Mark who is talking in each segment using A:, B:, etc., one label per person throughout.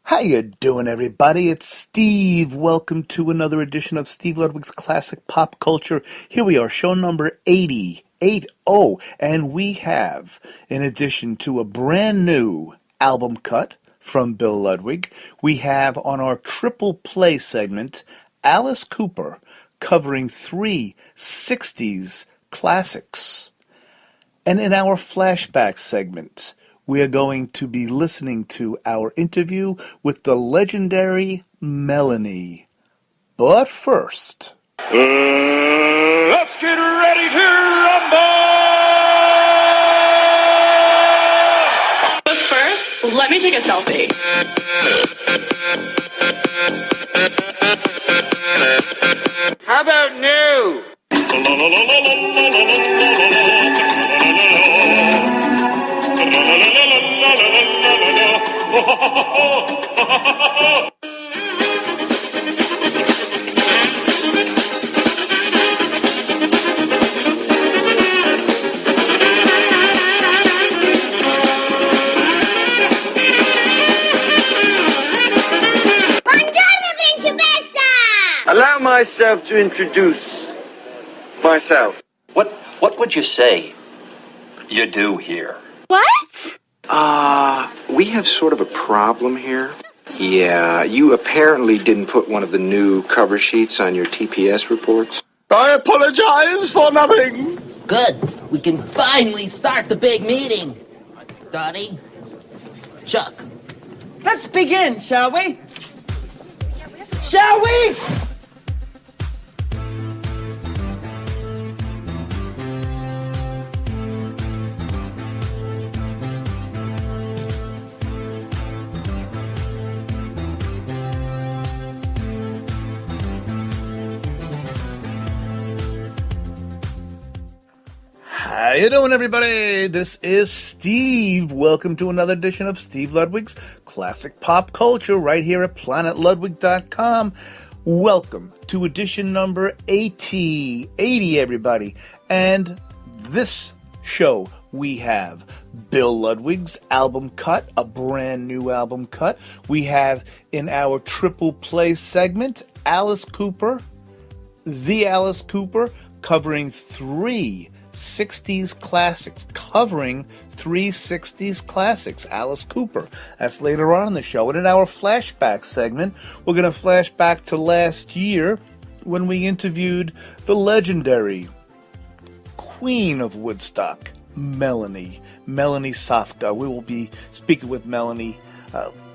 A: How you doing, everybody? It's Steve. Welcome to another edition of Steve Ludwig's Classic Pop Culture. Here we are, show number 80, and we have, in addition to a brand new album cut from Bill Ludwig, we have on our triple play segment, Alice Cooper covering three 60s classics. And in our flashback segment, we are going to be listening to our interview with the legendary Melanie. But first,
B: let's get ready to rumble!
C: But first, let me take a selfie.
B: How about new? Allow myself to introduce myself.
D: What would you say you do here?
C: What?
E: We have sort of a problem here. Yeah, you apparently didn't put one of the new cover sheets on your TPS reports.
B: I apologize for nothing.
F: Good. We can finally start the big meeting. Dottie, Chuck.
G: Let's begin, shall we? Shall we?
A: how you doing, everybody? This is Steve. Welcome to another edition of Steve Ludwig's Classic Pop Culture right here at planetludwig.com. Welcome to edition number 80, everybody. And this show, we have Bill Ludwig's album cut, a brand new album cut. We have in our triple play segment, Alice Cooper, the Alice Cooper, covering three 60s classics, Alice Cooper. That's later on in the show. And in our flashback segment, we're going to flash back to last year when we interviewed the legendary Queen of Woodstock, Melanie Safka. We will be speaking with Melanie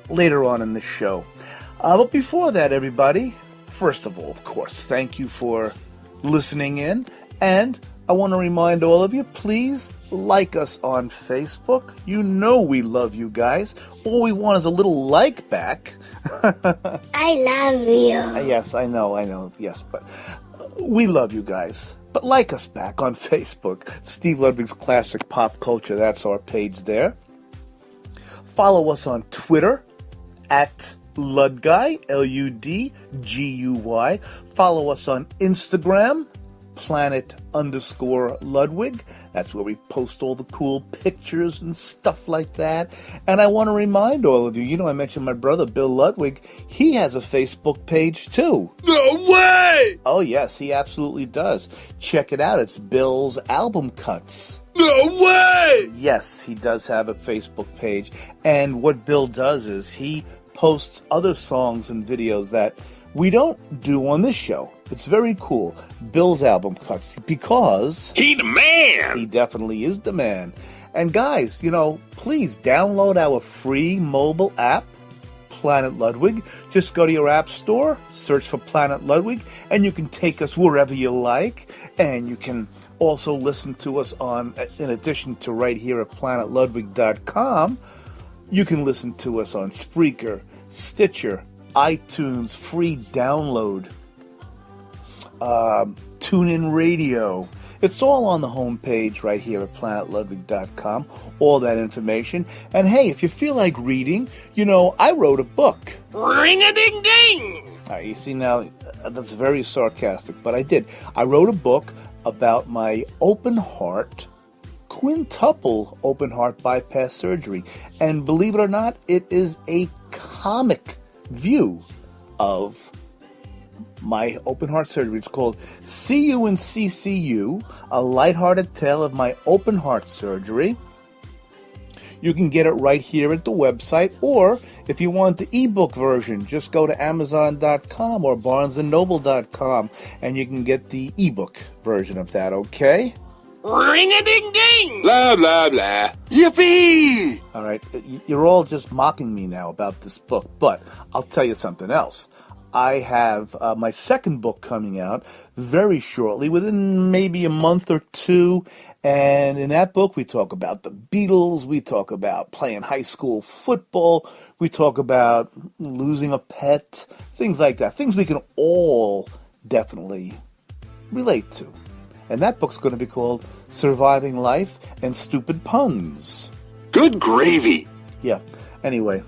A: later on in the show. But before that, everybody, first of all, of course, thank you for listening in, and I want to remind all of you, please like us on Facebook. You know we love you guys. All we want is a little like back.
H: I love you.
A: Yes, I know, yes, but we love you guys. But like us back on Facebook. Steve Ludwig's Classic Pop Culture, that's our page there. Follow us on Twitter at Ludguy, Ludguy. Follow us on Instagram, Planet_Ludwig. That's where we post all the cool pictures and stuff like that. And I want to remind all of you, I mentioned my brother, Bill Ludwig. He has a Facebook page, too.
B: No way!
A: Oh, yes, he absolutely does. Check it out. It's Bill's Album Cuts.
B: No way!
A: Yes, he does have a Facebook page. And what Bill does is he posts other songs and videos that we don't do on this show. It's very cool. Bill's Album Cuts, because
B: He the man!
A: he definitely is the man. And guys, please download our free mobile app, Planet Ludwig. Just go to your app store, search for Planet Ludwig, and you can take us wherever you like. And you can also listen to us in addition to right here at planetludwig.com, you can listen to us on Spreaker, Stitcher, iTunes, free download, TuneIn Radio. It's all on the homepage right here at planetludwig.com, all that information. And hey, if you feel like reading, I wrote a book.
B: Ring-a-ding-ding!
A: All right, you see now, that's very sarcastic, but I did. I wrote a book about my open heart, quintuple open heart bypass surgery. And believe it or not, it is a comic view of my open heart surgery. It's called See You and CCU, a lighthearted tale of my open heart surgery. You can get it right here at the website, or if you want the ebook version, just go to Amazon.com or BarnesandNoble.com, and you can get the ebook version of that, okay?
B: Ring-a-ding-ding! Blah, blah, blah. Yippee!
A: All right, you're all just mocking me now about this book, but I'll tell you something else. I have my second book coming out very shortly, within maybe a month or two. And in that book, we talk about the Beatles. We talk about playing high school football. We talk about losing a pet, things like that. Things we can all definitely relate to. And that book's going to be called Surviving Life and Stupid Puns.
B: Good gravy.
A: Yeah. Anyway,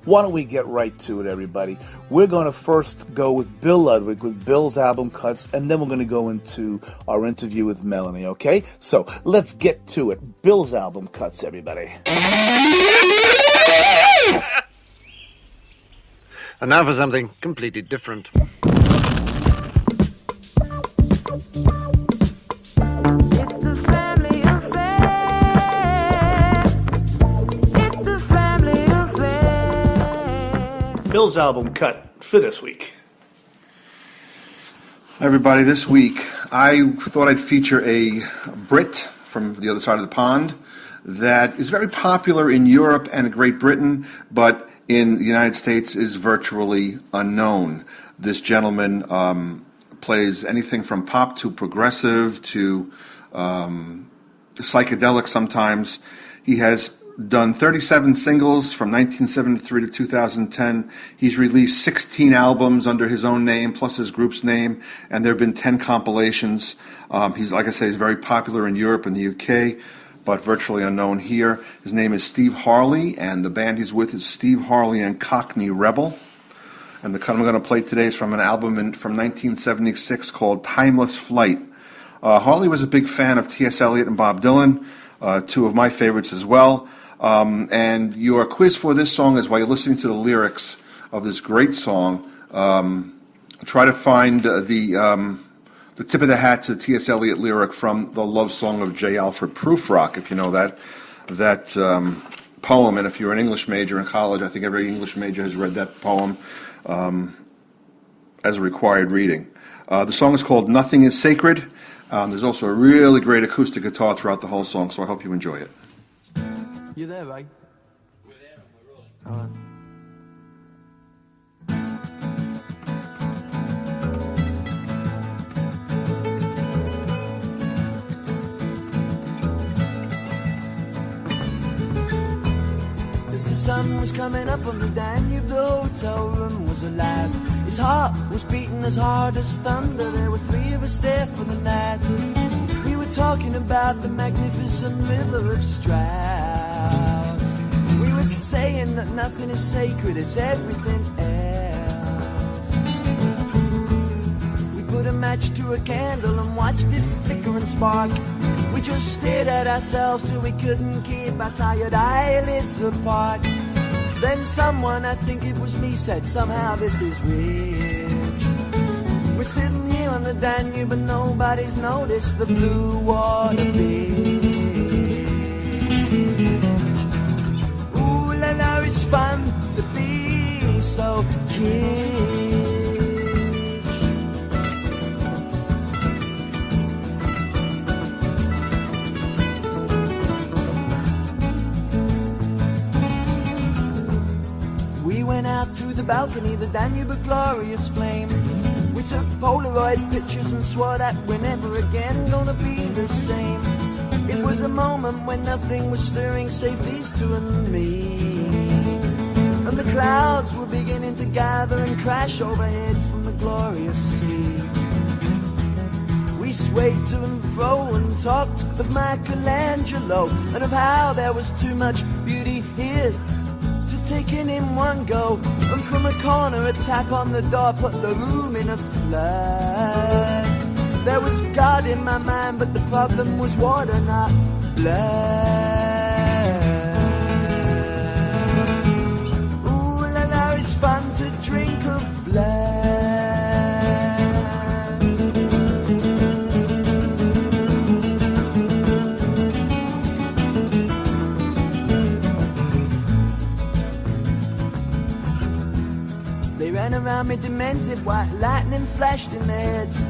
A: why don't we get right to it, everybody? We're going to first go with Bill Ludwig with Bill's album cuts, and then we're going to go into our interview with Melanie, okay? So let's get to it. Bill's album cuts, everybody.
I: And now for something completely different.
A: Bill's album cut for this week.
J: Everybody, this week I thought I'd feature a Brit from the other side of the pond that is very popular in Europe and Great Britain, but in the United States is virtually unknown. This gentleman plays anything from pop to progressive to psychedelic sometimes. He has done 37 singles from 1973 to 2010. He's released 16 albums under his own name, plus his group's name, and there have been 10 compilations. He's, like I say, he's very popular in Europe and the UK, but virtually unknown here. His name is Steve Harley, and the band he's with is Steve Harley and Cockney Rebel. And the cut I'm going to play today is from an album from 1976 called Timeless Flight. Harley was a big fan of T.S. Eliot and Bob Dylan, two of my favorites as well. And your quiz for this song is, while you're listening to the lyrics of this great song, try to find the tip of the hat to T.S. Eliot lyric from the love song of J. Alfred Prufrock, if you know that poem. And if you're an English major in college, I think every English major has read that poem as a required reading. The song is called Nothing is Sacred. There's also a really great acoustic guitar throughout the whole song, so I hope you enjoy it.
K: You there, Ray?
B: We're there and we're rolling.
K: All right. As the sun was coming up on the Danube, the hotel room was alive. His heart was beating as hard as thunder. There were three of us there for the night. We were talking about the magnificent river of Strauss. We were saying that nothing is sacred, it's everything else. We put a match to a candle and watched it flicker and spark. We just stared at ourselves till we couldn't keep our tired eyelids apart. Then someone, I think it was me, said, somehow this is rich. We're sitting here on the Danube and nobody's noticed the blue water beach. Ooh la la, it's fun to be so kitsch. We went out to the balcony, the Danube, a glorious flame. We took Polaroid pictures and swore that we're never again gonna be the same. It was a moment when nothing was stirring save these two and me. And the clouds were beginning to gather and crash overhead from the glorious sea. We swayed to and fro and talked of Michelangelo and of how there was too much beauty here to take in one go. And from a corner a tap on the door put the room in a flood. There was God in my mind, but the problem was water, not blood. Ooh ran around me demented, white lightning flashed in their heads.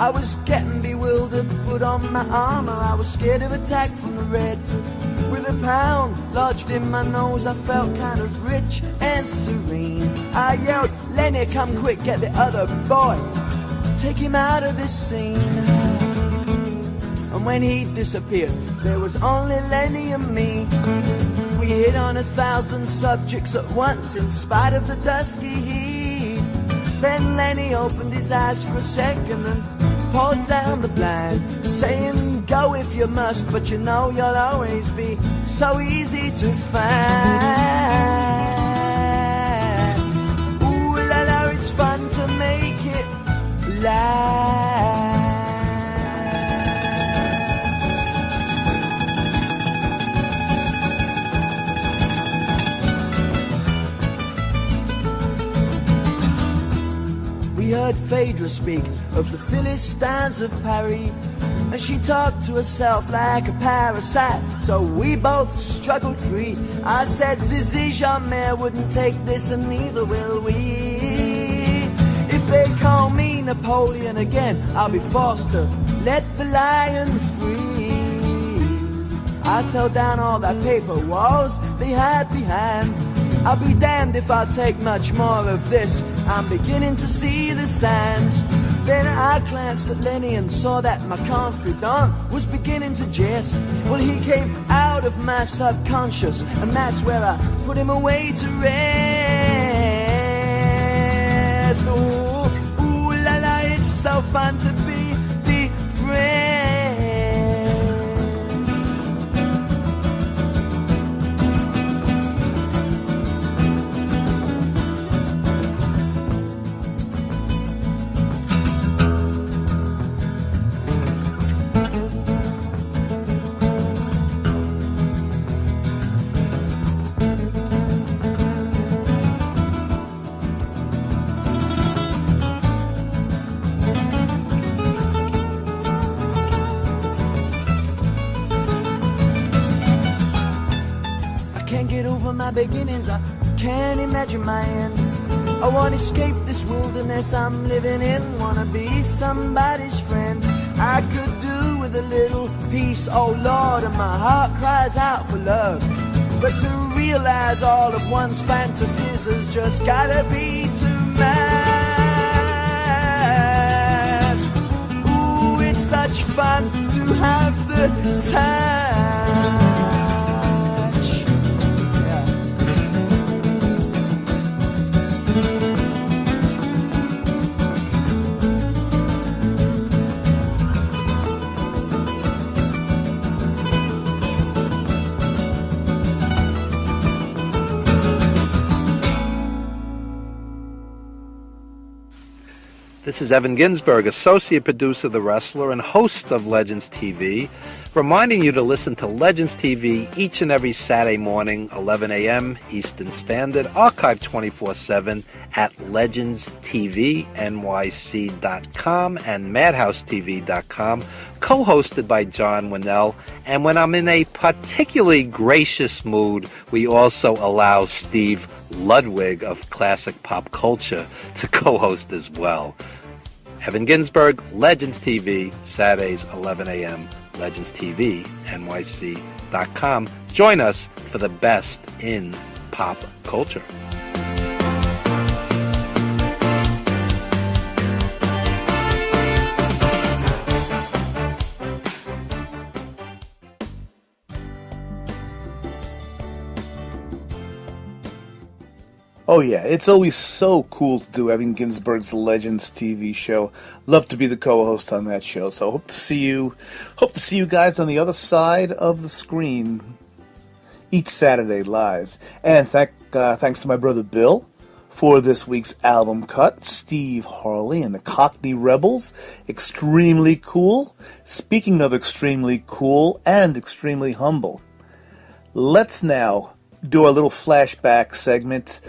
K: I was getting bewildered, put on my armor, I was scared of attack from the Reds. With a pound lodged in my nose, I felt kind of rich and serene. I yelled, Lenny, come quick, get the other boy, take him out of this scene. And when he disappeared, there was only Lenny and me. We hit on 1,000 subjects at once in spite of the dusky heat. Then Lenny opened his eyes for a second and pulled down the blind, saying, go if you must, but you know you'll always be so easy to find. Ooh la la, it's fun to make it live. We heard Phaedra speak of the Philistines of Paris, and she talked to herself like a parasite, so we both struggled free. I said, Zizi Jamais wouldn't take this, and neither will we. If they call me Napoleon again, I'll be forced to let the lion free. I'll tell down all that paper walls they had behind. I'll be damned if I'll take much more of this. I'm beginning to see the signs. Then I glanced at Lenny and saw that my confidant was beginning to jest. Well, he came out of my subconscious, and that's where I put him away to rest. Ooh, ooh la la, it's so fun to be depressed. My beginnings, I can't imagine my end. I want to escape this wilderness I'm living in, wanna be somebody's friend. I could do with a little peace, oh Lord, and my heart cries out for love. But to realize all of one's fantasies has just gotta be too much. Ooh, it's such fun to have the time.
L: This is Evan Ginsberg, associate producer of The Wrestler and host of Legends TV, reminding you to listen to Legends TV each and every Saturday morning, 11 a.m. Eastern Standard, archived 24/7 at legendstvnyc.com and madhousetv.com, co-hosted by John Winnell. And when I'm in a particularly gracious mood, we also allow Steve Ludwig of Classic Pop Culture to co-host as well. Evan Ginsberg, Legends TV, Saturdays, 11 a.m., legendstvnyc.com. Join us for the best in pop culture.
A: Oh yeah, it's always so cool to do Evan Ginsberg's Legends TV show. Love to be the co-host on that show. So hope to see you guys on the other side of the screen each Saturday live. And thanks to my brother Bill for this week's album cut, Steve Harley and the Cockney Rebels. Extremely cool. Speaking of extremely cool and extremely humble, let's now do a little flashback segment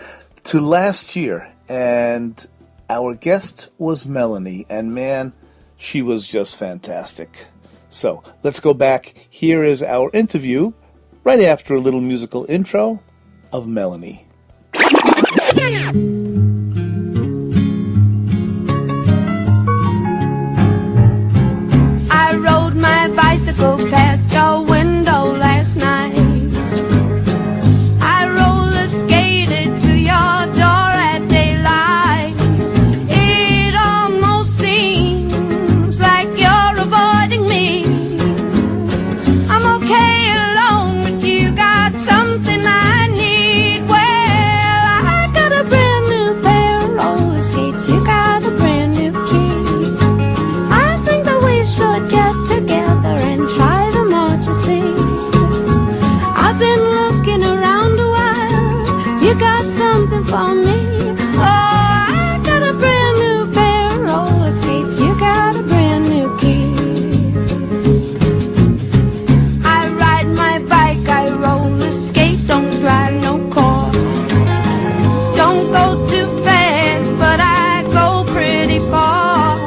A: to last year, and our guest was Melanie, and man, she was just fantastic. So let's go back. Here is our interview right after a little musical intro of Melanie.
K: something for me? Oh, I got a brand new pair of roller skates. You got a brand new key. I ride my bike, I roller skate, don't drive no car. Don't go too fast, but I go pretty far.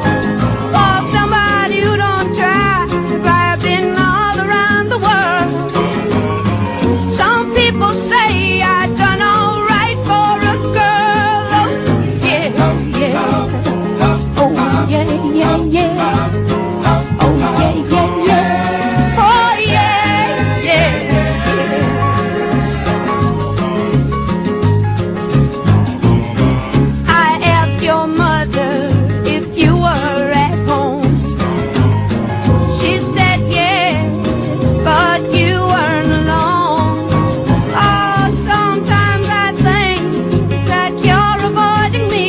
K: For somebody who don't drive, I've been all around the world. Some people say I done all right for a girl. Oh yeah, yeah. Oh yeah, yeah, yeah. Oh yeah, yeah, yeah. Oh yeah, yeah, yeah. I asked your mother if you were at home. She said yes, but you weren't alone. Oh, sometimes I think that you're avoiding me.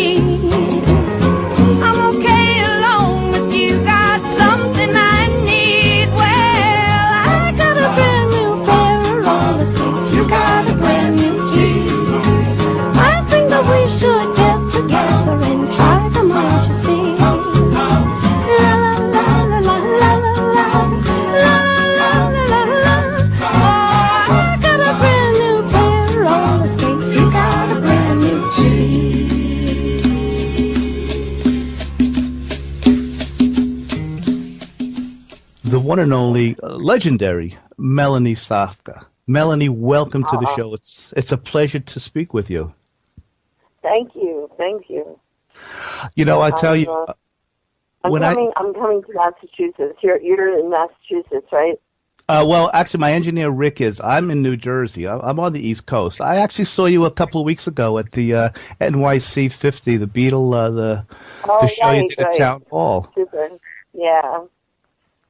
K: I'm okay alone, but you got something I need. Well, I got a brand new pair of roller skates. You got a brand new key. I think that we should get together and try them out, you see. La la la la la la la la la la la la. Oh, I got a brand new pair of roller skates. You got a brand new key.
A: The one and only legendary Melanie Safka. Melanie, welcome to the show. It's a pleasure to speak with you.
M: Thank you. Thank you.
A: You know, I tell you,
M: I'm coming to Massachusetts. You're in Massachusetts, right?
A: well, actually, my engineer Rick is. I'm in New Jersey. I'm on the East Coast. I actually saw you a couple of weeks ago at the NYC 50, the Beatle, the show you did at Town Hall.
M: Super. Yeah,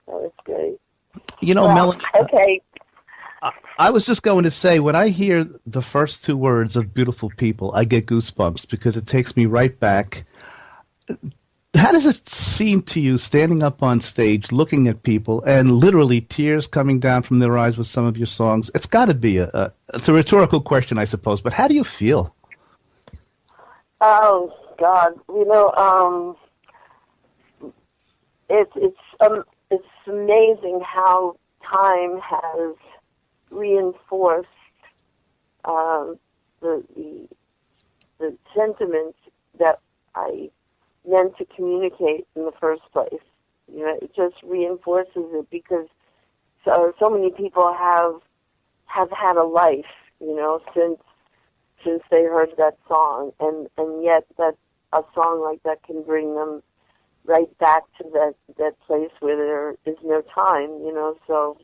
M: that was great.
A: You know,
M: Well,
A: Melanie.
M: Okay.
A: I was just going to say, when I hear the first two words of Beautiful People, I get goosebumps because it takes me right back. How does it seem to you standing up on stage, looking at people, and literally tears coming down from their eyes with some of your songs? It's got to be it's a rhetorical question, I suppose, but how do you feel?
M: Oh God, you know, it's amazing how time has reinforced the sentiments that I meant to communicate in the first place. You know, it just reinforces it because so many people have had a life, you know, since they heard that song, and yet that a song like that can bring them right back to that place where there is no time, you know. So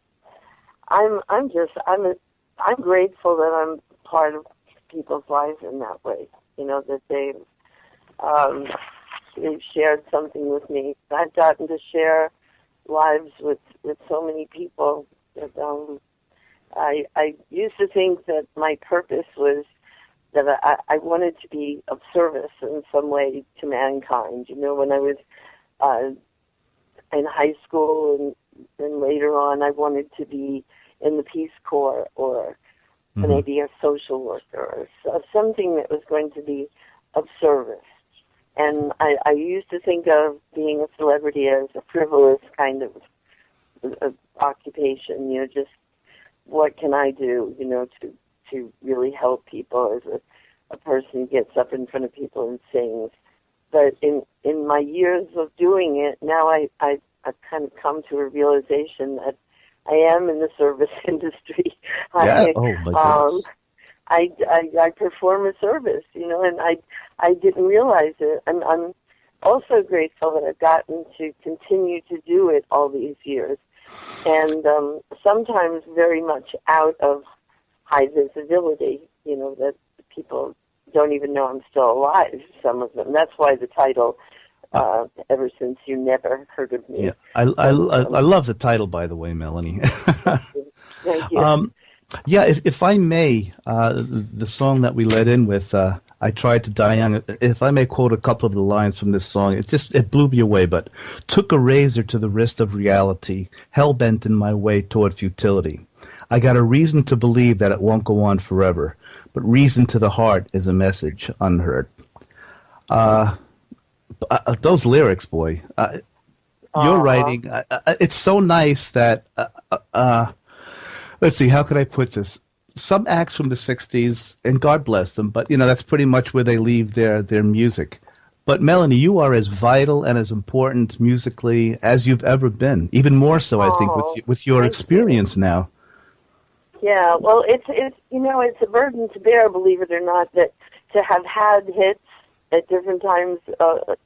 M: I'm grateful that I'm part of people's lives in that way, you know, that they've shared something with me. I've gotten to share lives with so many people that I used to think that my purpose was that I wanted to be of service in some way to mankind. You know, when I was in high school and later on, I wanted to be in the Peace Corps or maybe a social worker or something that was going to be of service. And I used to think of being a celebrity as a frivolous kind of occupation, you know, just what can I do, you know, to really help people as a person who gets up in front of people and sings. But in my years of doing it, now I've kind of come to a realization that I am in the service industry.
A: Yeah. Oh my goodness.
M: I perform a service, you know, and I didn't realize it. I'm also grateful that I've gotten to continue to do it all these years, and sometimes very much out of high visibility, you know, that people don't even know I'm still alive, some of them. That's why the title, Ever Since You Never Heard of Me.
A: Yeah, I love the title, by the way, Melanie.
M: Thank you.
A: Yeah, if I may, the song that we led in with, I tried to die young. If I may quote a couple of the lines from this song, it blew me away. But took a razor to the wrist of reality, hell-bent in my way toward futility. I got a reason to believe that it won't go on forever, but reason to the heart is a message unheard. Those lyrics, boy, your writing, it's so nice that, let's see, how could I put this? Some acts from the 60s, and God bless them, but, that's pretty much where they leave their music. But, Melanie, you are as vital and as important musically as you've ever been, even more so, I think, with your experience now.
M: Yeah, well, it's it's a burden to bear, believe it or not, that to have had hits at different times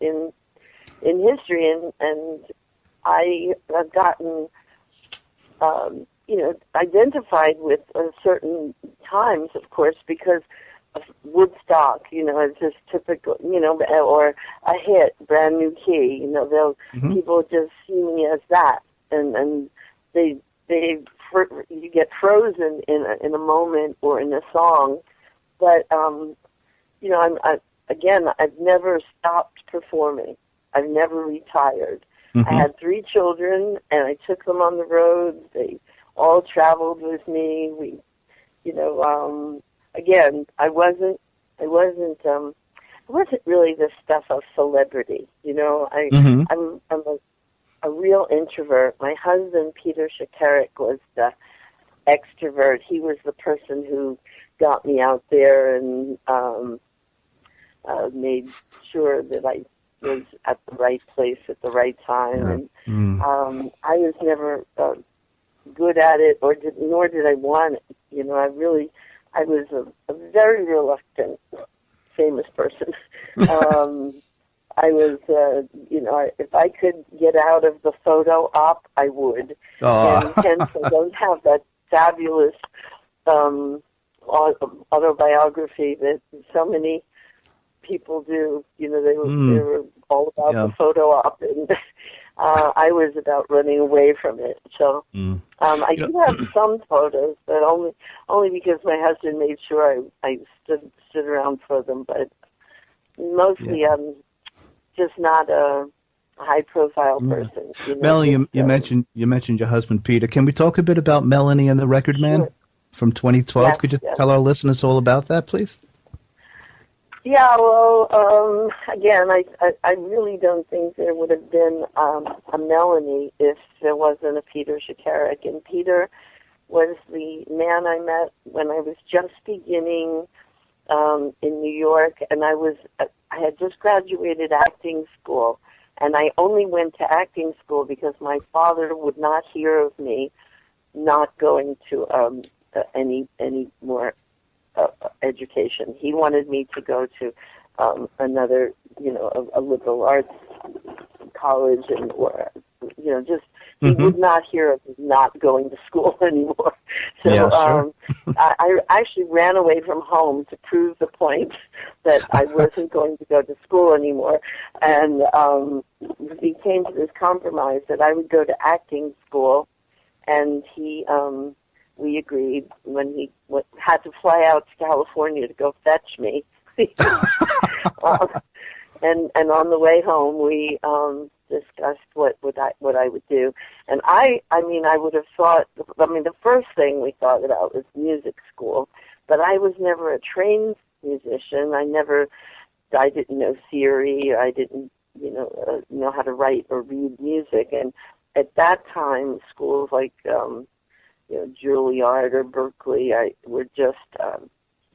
M: in history, and I have gotten identified with certain times, of course, because of Woodstock, it's just typical, or a hit, Brand New Key, people just see me as that, and you get frozen in a moment or in a song, but I've never stopped performing. I've never retired.
A: Mm-hmm.
M: I had 3 children, and I took them on the road. They all traveled with me. Again, I wasn't really the stuff of celebrity. I'm a real introvert. My husband, Peter Shakarik, was the extrovert. He was the person who got me out there and made sure that I was at the right place at the right time. And I was never good at it, nor did I want it. I was a very reluctant famous person. I was, if I could get out of the photo op, I would. And hence, I don't have that fabulous autobiography that so many people do. They were all about the photo op, and I was about running away from it. So I do have some photos, but only because my husband made sure I stood around for them. But mostly, I'm just not a high-profile person.
A: Melanie, you mentioned your husband Peter. Can we talk a bit about Melanie and the Record Man from 2012?
M: Yes,
A: Could you tell our listeners all about that, please?
M: Yeah, well, again, I really don't think there would have been a Melanie if there wasn't a Peter Shakarik. And Peter was the man I met when I was just beginning in New York, and I had just graduated acting school, and I only went to acting school because my father would not hear of me not going to any more education. He wanted me to go to another, a liberal arts college, he would not hear of me not going to school anymore. So I actually ran away from home to prove the point that I wasn't going to go to school anymore, and we came to this compromise that I would go to acting school, and we agreed when he had to fly out to California to go fetch me. And on the way home, we discussed what I would do. And I would have thought, the first thing we thought about was music school, but I was never a trained musician. I didn't know theory. I didn't, know how to write or read music. And at that time, schools like, Juilliard or Berkeley, were just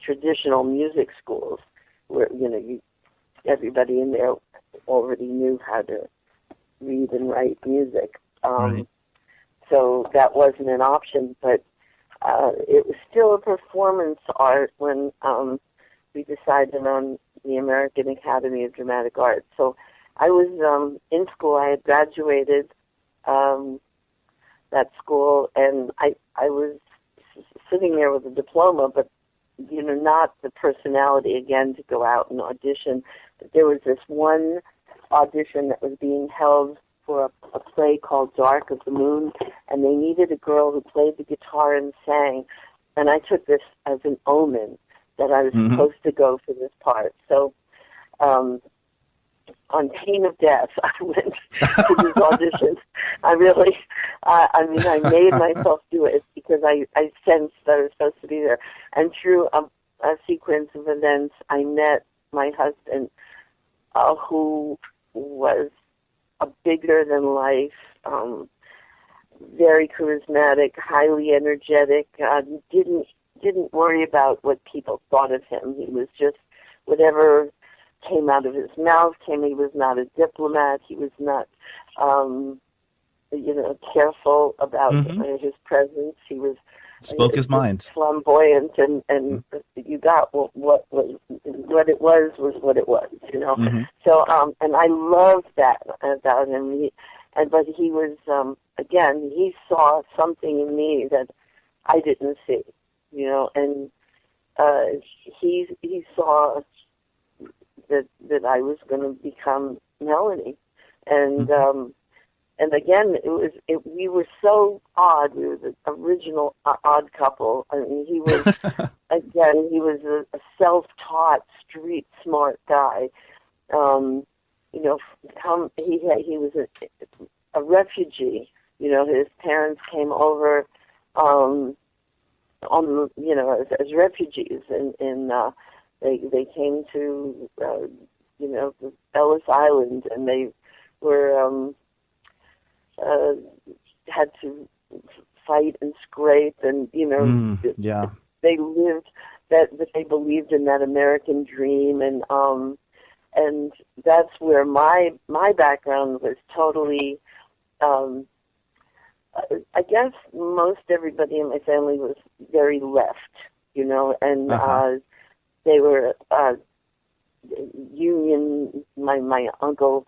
M: traditional music schools where, everybody in there already knew how to read and write music.
A: Right.
M: So that wasn't an option, but it was still a performance art when we decided on the American Academy of Dramatic Arts. So I was in school. I had graduated that school, and I was sitting there with a diploma, but not the personality again to go out and audition. But there was this one audition that was being held for a play called Dark of the Moon, and they needed a girl who played the guitar and sang, and I took this as an omen that I was supposed to go for this part. So on pain of death, I went to this audition. I made myself do it because I sensed that I was supposed to be there. And through sequence of events, I met my husband, who was a bigger than life, very charismatic, highly energetic. Didn't worry about what people thought of him. He was just whatever came out of his mouth came. He was not a diplomat. He was not, careful about his presence. He was
N: spoke his mind,
M: flamboyant, and you got what it was what it was. So and I loved that about him. But he was again, he saw something in me that I didn't see. And he saw that I was going to become Melanie, and again, we were so odd. We were the original odd couple. I mean, he was he was a self-taught, street smart guy. He was a refugee. His parents came over as refugees, and they came to Ellis Island, and they were had to fight and scrape, and they lived that they believed in that American dream, and that's where my background was totally. I guess most everybody in my family was very left, and they were union. My uncle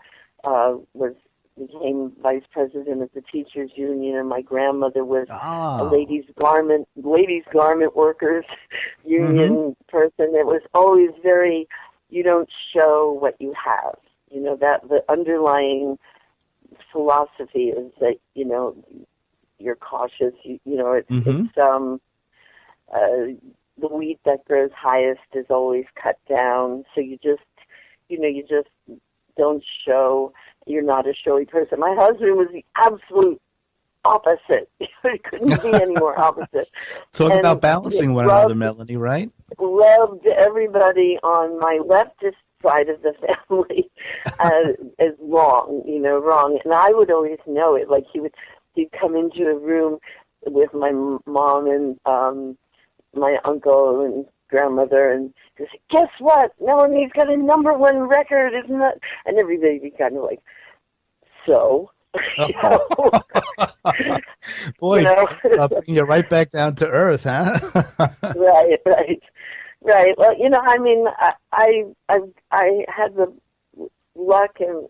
M: became vice president of the teachers union, and my grandmother was a ladies garment workers union person. It was always very, you don't show what you have. That the underlying philosophy is that you're cautious. It's the wheat that grows highest is always cut down. So you just don't show. You're not a showy person. My husband was the absolute opposite. It couldn't be any more opposite.
N: Talk about balancing one another, Melanie, right?
M: Rubbed everybody on my leftist side of the family as wrong, wrong. And I would always know it. Like he'd come into a room with my mom and my uncle and grandmother, and he said, "Guess what? Melanie's got a #1 record, isn't it?" And everybody would be kind of like, "So."
N: Boy, bringing you right back down to earth, huh?
M: Right. Well, I mean, I had the luck and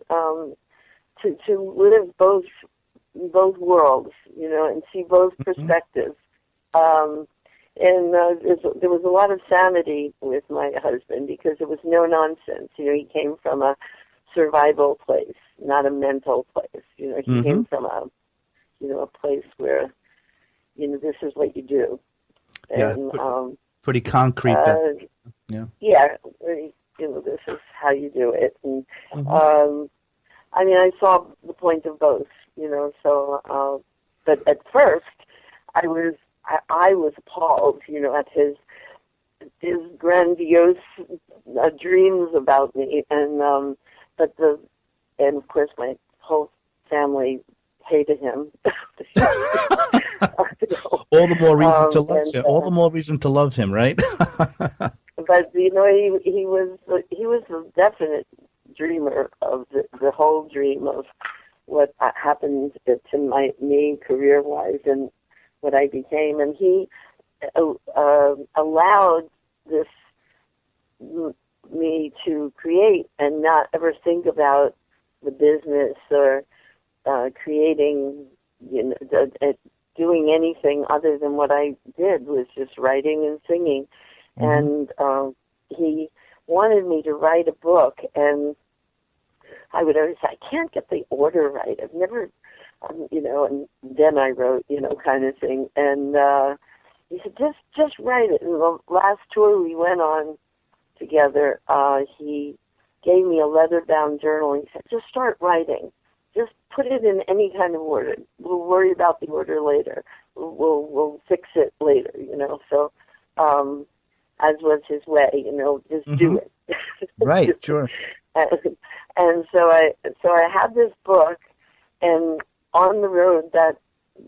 M: to live both worlds, and see both perspectives. And there was a lot of sanity with my husband because it was no nonsense. He came from a survival place, not a mental place. He came from a place where, this is what you do. And,
N: pretty concrete.
M: Yeah, this is how you do it. And I mean, I saw the point of both. So, but at first, I was appalled, at his grandiose dreams about me, and of course my whole family hated him.
N: All the more reason to love him. All the more reason to love him, right?
M: But he was a definite dreamer of the whole dream of what happened to me career-wise and what I became, and he allowed me to create and not ever think about the business or creating, doing anything other than what I did, was just writing and singing. And he wanted me to write a book, and I would always say, I can't get the order right. I've never, and then I wrote, kind of thing. And he said, just write it. And the last tour we went on together, he gave me a leather-bound journal, and he said, just start writing. Just put it in any kind of order. We'll worry about the order later. We'll fix it later, So as was his way, just do it.
N: Right, sure.
M: And so I had this book, and on the road that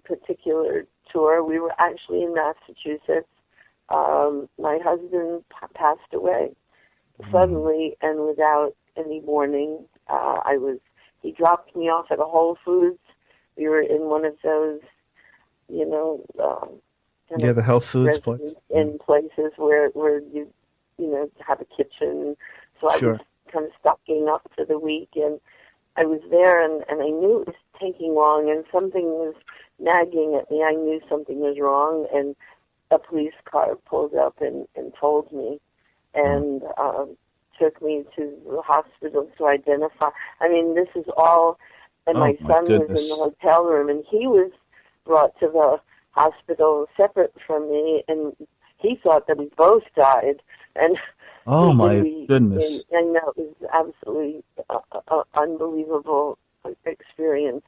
M: particular tour, we were actually in Massachusetts. My husband passed away suddenly and without any warning. He dropped me off at a Whole Foods. We were in one of those,
N: the health foods place.
M: In places where you have a kitchen. So I was kind of stocking up for the week, and I was there, and I knew it was taking long, and something was nagging at me. I knew something was wrong, and a police car pulled up and told me, and took me to the hospital to identify. I mean, this is all, and my son was in the hotel room, and he was brought to the hospital separate from me, and he thought that we both died. And
N: oh my goodness!
M: I know, it was absolutely unbelievable experience.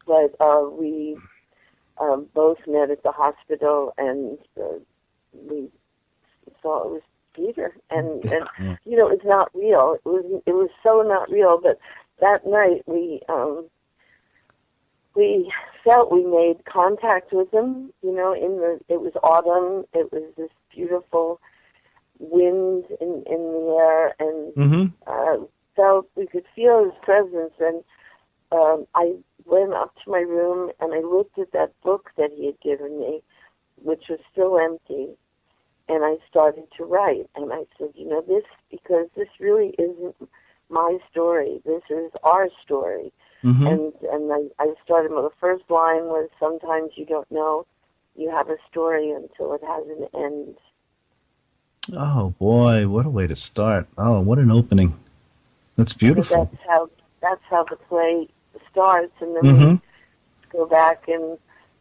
M: But we both met at the hospital, and we saw it was Peter, and it's not real. It was so not real. But that night we felt we made contact with him. It was autumn. It was this beautiful wind in the air, and felt we could feel his presence. And I went up to my room and I looked at that book that he had given me, which was still empty, and I started to write. And I said, because this really isn't my story. This is our story. And I started. The first line was, "Sometimes you don't know you have a story until it has an end."
N: Oh boy, what a way to start! Oh, what an opening! That's beautiful.
M: So that's how the play starts, and then we go back and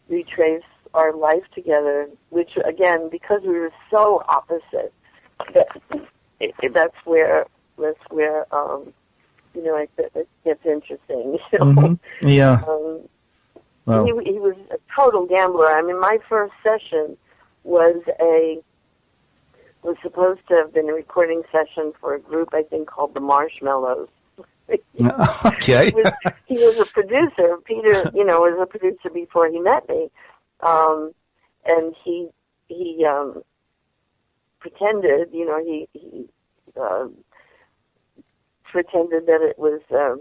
M: retrace our life together. Which, again, because we were so opposite, that's where it gets interesting.
N: Yeah.
M: Well, he was a total gambler. I mean, my first session was supposed to have been a recording session for a group, I think, called the Marshmallows.
N: Okay.
M: He was a producer. Peter, was a producer before he met me, and he pretended, he pretended that it was the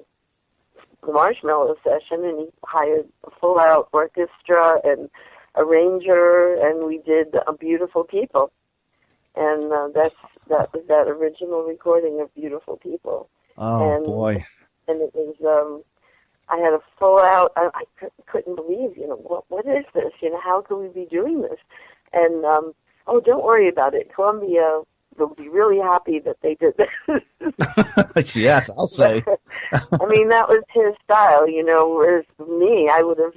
M: Marshmallow session, and he hired a full-out orchestra and arranger, and we did Beautiful People. And that was that original recording of Beautiful People.
N: Oh, boy.
M: And it was, I had a full-out, I couldn't believe, what is this? How can we be doing this? And, don't worry about it. Columbia will be really happy that they did this.
N: Yes, I'll say.
M: I mean, that was his style, whereas me, I would have,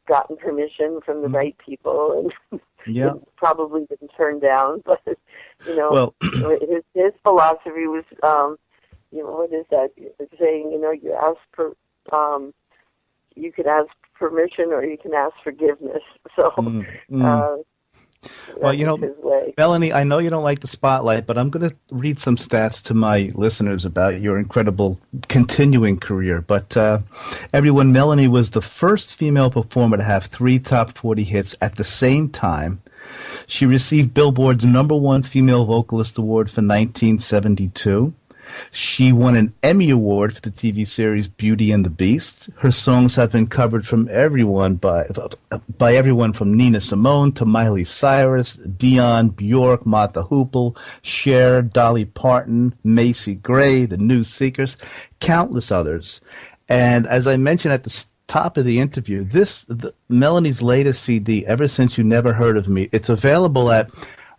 M: gotten permission from the right people, and it probably didn't turn down, but, his philosophy was, what is that? It's saying, you ask for, you could ask permission or you can ask forgiveness. So,
N: well, Melanie, I know you don't like the spotlight, but I'm going to read some stats to my listeners about your incredible continuing career. But everyone, Melanie was the first female performer to have 3 top 40 hits at the same time. She received Billboard's #1 Female Vocalist Award for 1972. She won an Emmy Award for the TV series Beauty and the Beast. Her songs have been covered from everyone by everyone from Nina Simone to Miley Cyrus, Dionne, Bjork, Martha Hoople, Cher, Dolly Parton, Macy Gray, the New Seekers, countless others. And as I mentioned at the top of the interview, Melanie's latest CD, Ever Since You Never Heard of Me, it's available at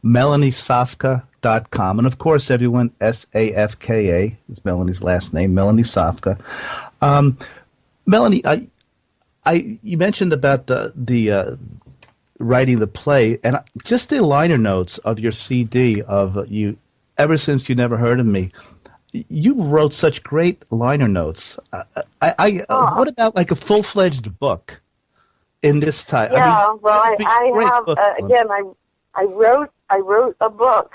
N: melaniesafka.com. And of course, everyone, SAFKA is Melanie's last name, Melanie Safka. Melanie, you mentioned about the writing the play, and just the liner notes of your CD of you, Ever Since You Never Heard of Me. You wrote such great liner notes. What about like a full-fledged book in this time?
M: Yeah, I have again. I wrote a book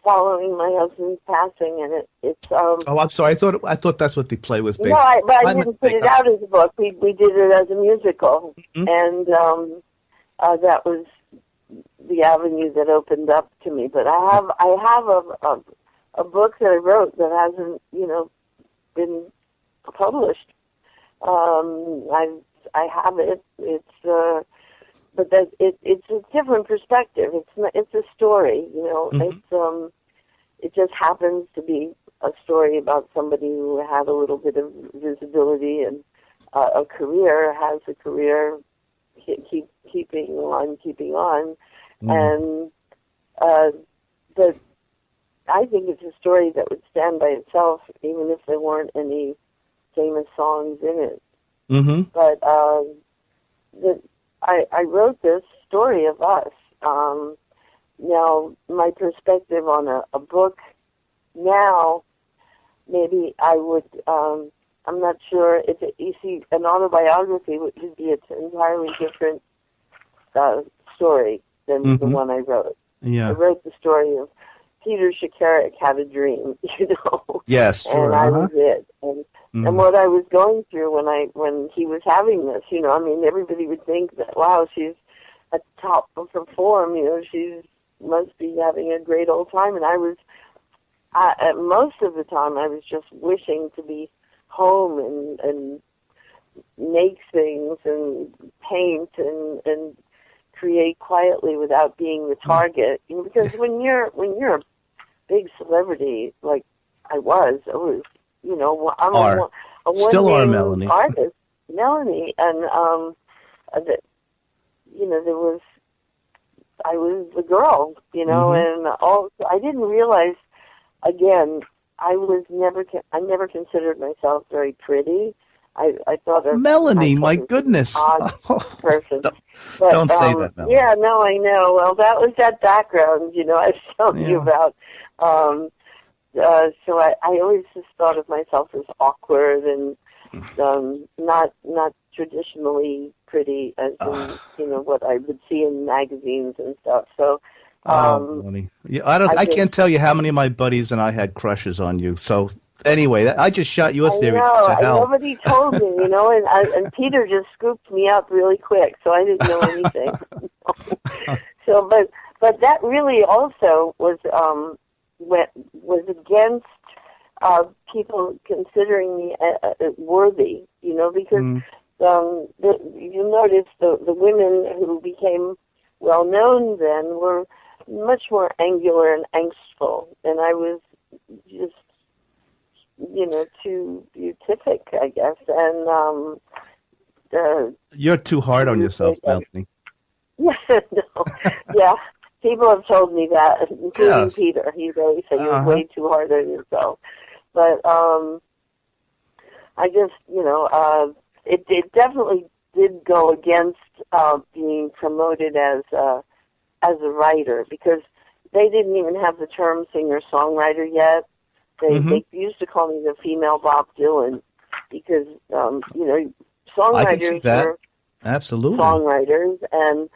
M: following my husband's passing, and it's
N: Oh, I'm sorry. I thought that's what the play was based.
M: no, but I
N: My
M: didn't
N: mistake.
M: put it out as a book. We did it as a musical,
N: Mhm.
M: and that was the avenue that opened up to me. But I have a book that I wrote that hasn't been published. I have it. It's but that it's a different perspective. It's a story. It's it just happens to be a story about somebody who had a little bit of visibility and has a career, keeping on, and but I think it's a story that would stand by itself, even if there weren't any famous songs in it.
N: Mm-hmm.
M: But I wrote this story of us. Now, my perspective on a book now, maybe I would, I'm not sure if you see, an autobiography would be an entirely different story than the one I wrote.
N: Yeah.
M: I wrote the story of Peter Shakarik had a dream,
N: Yes, sure.
M: and I was it. And what I was going through when he was having this, everybody would think that, wow, she's at the top of her form, she must be having a great old time. And most of the time, I was just wishing to be home and make things and paint and create quietly without being the target. Because when you're a big celebrity like I was, I'm a
N: Still are,
M: one-name
N: Melanie.
M: artist, Melanie, and I was the girl, and I didn't realize. Again, I never considered myself very pretty. I thought of
N: Melanie, my
M: myself as an
N: goodness.
M: odd person.
N: Don't say that, Melanie.
M: Yeah, no, I know. Well, that was that background, I was telling you about. So I always just thought of myself as awkward and not traditionally pretty as in, what I would see in magazines and stuff. So
N: Melanie. Yeah, I can't tell you how many of my buddies and I had crushes on you. So anyway, I just shot you a theory to hell.
M: Nobody told me, and Peter just scooped me up really quick, so I didn't know anything. So, but that really also was against people considering me worthy, because you notice the women who became well known then were much more angular and angstful, and I was just too beatific, I guess, and
N: you're too hard on yourself, Melanie.
M: Yeah, no, yeah. People have told me that, including Peter. He's always said you're way too hard on yourself. But I just, it definitely did go against being promoted as a writer, because they didn't even have the term singer-songwriter yet. They used to call me the female Bob Dylan, because songwriters were
N: absolutely
M: songwriters, and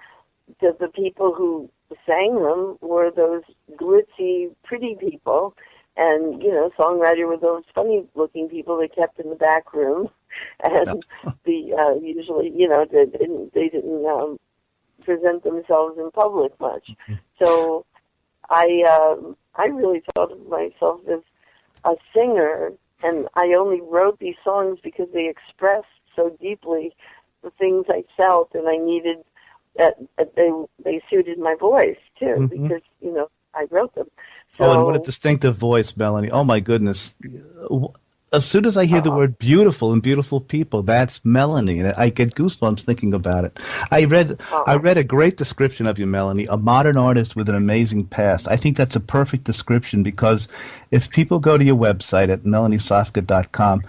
M: the people who sang them were those glitzy, pretty people, and songwriter were those funny-looking people they kept in the back room, and usually they didn't present themselves in public much. So I really thought of myself as a singer, and I only wrote these songs because they expressed so deeply the things I felt, and I needed that they suited my voice too, because I wrote them. So,
N: and what a distinctive voice, Melanie. Oh my goodness. As soon as I hear the word beautiful and beautiful people, that's Melanie. And I get goosebumps thinking about it. I read a great description of you, Melanie, a modern artist with an amazing past. I think that's a perfect description, because if people go to your website at melaniesofka.com,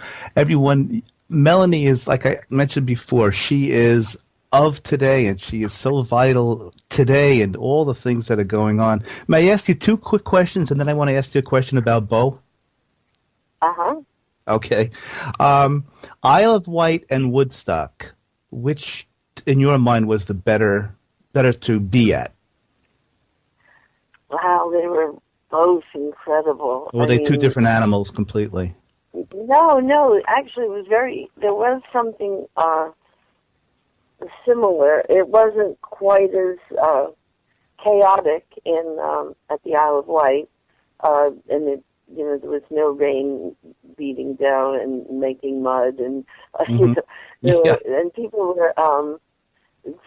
N: Melanie is, like I mentioned before, she is of today, and she is so vital today and all the things that are going on. May I ask you two quick questions, and then I want to ask you a question about Bo? Okay. Isle of Wight and Woodstock, which, in your mind, was the better to be at?
M: Wow, they were both incredible.
N: Or were they two different animals completely?
M: No, actually, it was there was something similar. It wasn't quite as chaotic at the Isle of Wight, and there was no rain beating down and making mud, and and people were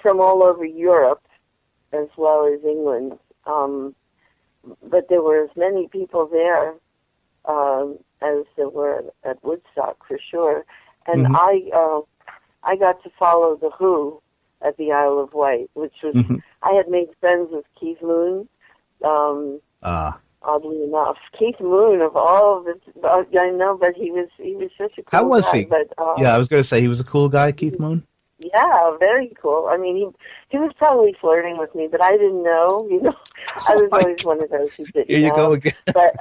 M: from all over Europe as well as England. But there were as many people there as there were at Woodstock, for sure. And I got to follow the Who at the Isle of Wight, which was I had made friends with Keith Moon. Oddly enough, Keith Moon of all of the I know, but he was such a cool
N: How was
M: guy.
N: he?
M: But,
N: I was going to say he was a cool guy, Keith Moon.
M: Yeah, very cool. I mean, he was probably flirting with me, but I didn't know. I was always one of those who didn't know.
N: Here you go again.
M: But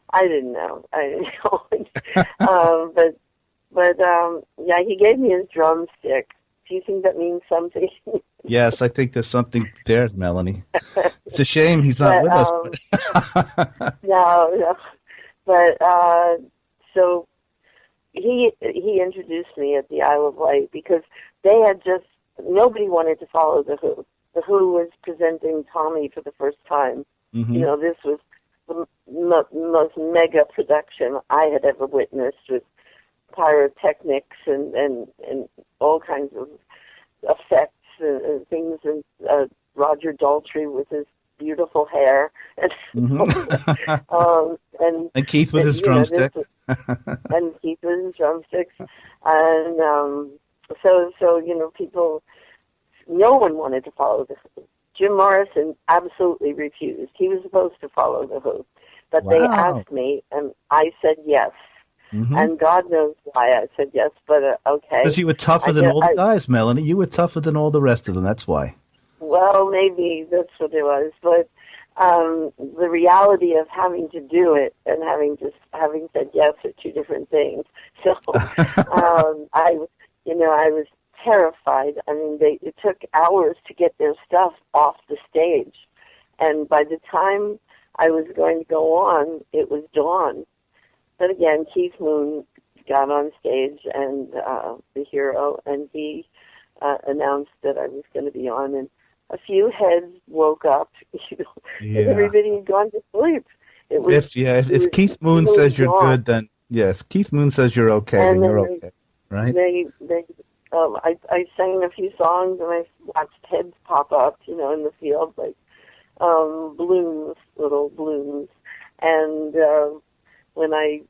M: I didn't know. But yeah, he gave me his drumstick. Do you think that means something?
N: Yes, I think there's something there, Melanie. It's a shame he's not with us.
M: No. But so he introduced me at the Isle of Wight because they had nobody wanted to follow the Who. The Who was presenting Tommy for the first time. This was the most mega production I had ever witnessed, with pyrotechnics and all kinds of effects and things, and Roger Daltrey with his beautiful hair, and
N: and Keith with his drumstick,
M: and Keith with his drumsticks, and so people, no one wanted to follow the Who. Jim Morrison absolutely refused. He was supposed to follow the Who, but they asked me, and I said yes. And God knows why I said yes, but okay.
N: Because you were tougher than all the guys, Melanie. You were tougher than all the rest of them. That's why.
M: Well, maybe that's what it was, but the reality of having to do it and having said yes are two different things. So I was terrified. I mean, it took hours to get their stuff off the stage, and by the time I was going to go on, it was dawn. But again, Keith Moon got on stage, and the hero, and he announced that I was going to be on, and a few heads woke up. And everybody had gone to sleep.
N: If Keith Moon says you're good, then if Keith Moon says you're okay, then you're okay, right?
M: I sang a few songs, and I watched heads pop up, in the field, like blooms, little blooms, and when I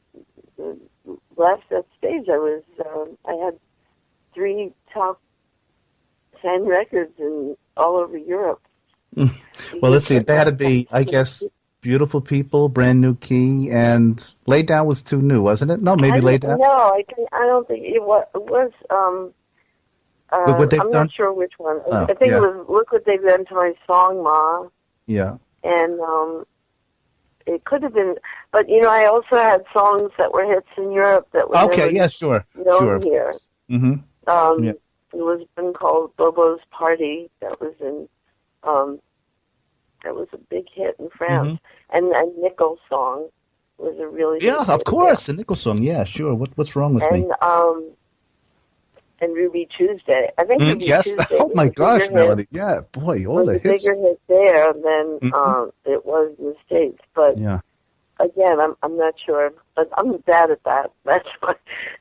M: left that stage, I had 3 top 10 records all over Europe.
N: Well, let's see. They had to be, I guess, Beautiful People, Brand New Key, and Lay Down was too new, wasn't it? No, maybe Lay Down.
M: No, I don't think it was. I'm not sure which one. I think it was Look What They've Done to My Song, Ma.
N: Yeah.
M: And it could have been, but I also had songs that were hits in Europe that were known here. There was one called Bobo's Party that was a big hit in France, and Nickel's song was a really big hit.
N: Of course, the Nickel song. Yeah, sure. What's wrong with me?
M: And Ruby Tuesday. I think Ruby Tuesday.
N: Oh my gosh, Melody. Yeah, boy, all the hits.
M: Bigger hit there than it was in the States. But again, I'm not sure. But I'm bad at that. That's why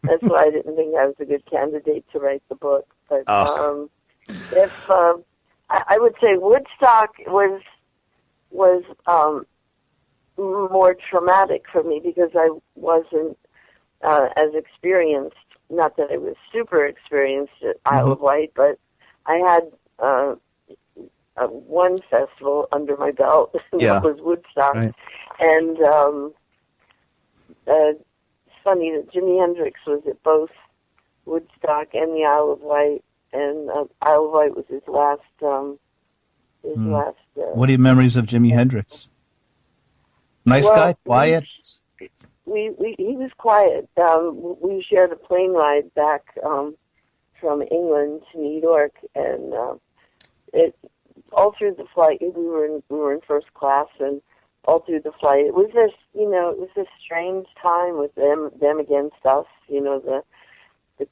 M: I didn't think I was a good candidate to write the book. But if I would say Woodstock was more traumatic for me because I wasn't as experienced. Not that I was super experienced at Isle of Wight, but I had one festival under my belt. That was Woodstock. Right. And it's funny that Jimi Hendrix was at both Woodstock and the Isle of Wight, and Isle of Wight was his last.
N: What are your memories of Jimi Hendrix? Nice guy, quiet.
M: He was quiet. We shared a plane ride back from England to New York, and all through the flight, we were in first class, and all through the flight, it was this, it was this strange time with them against us, the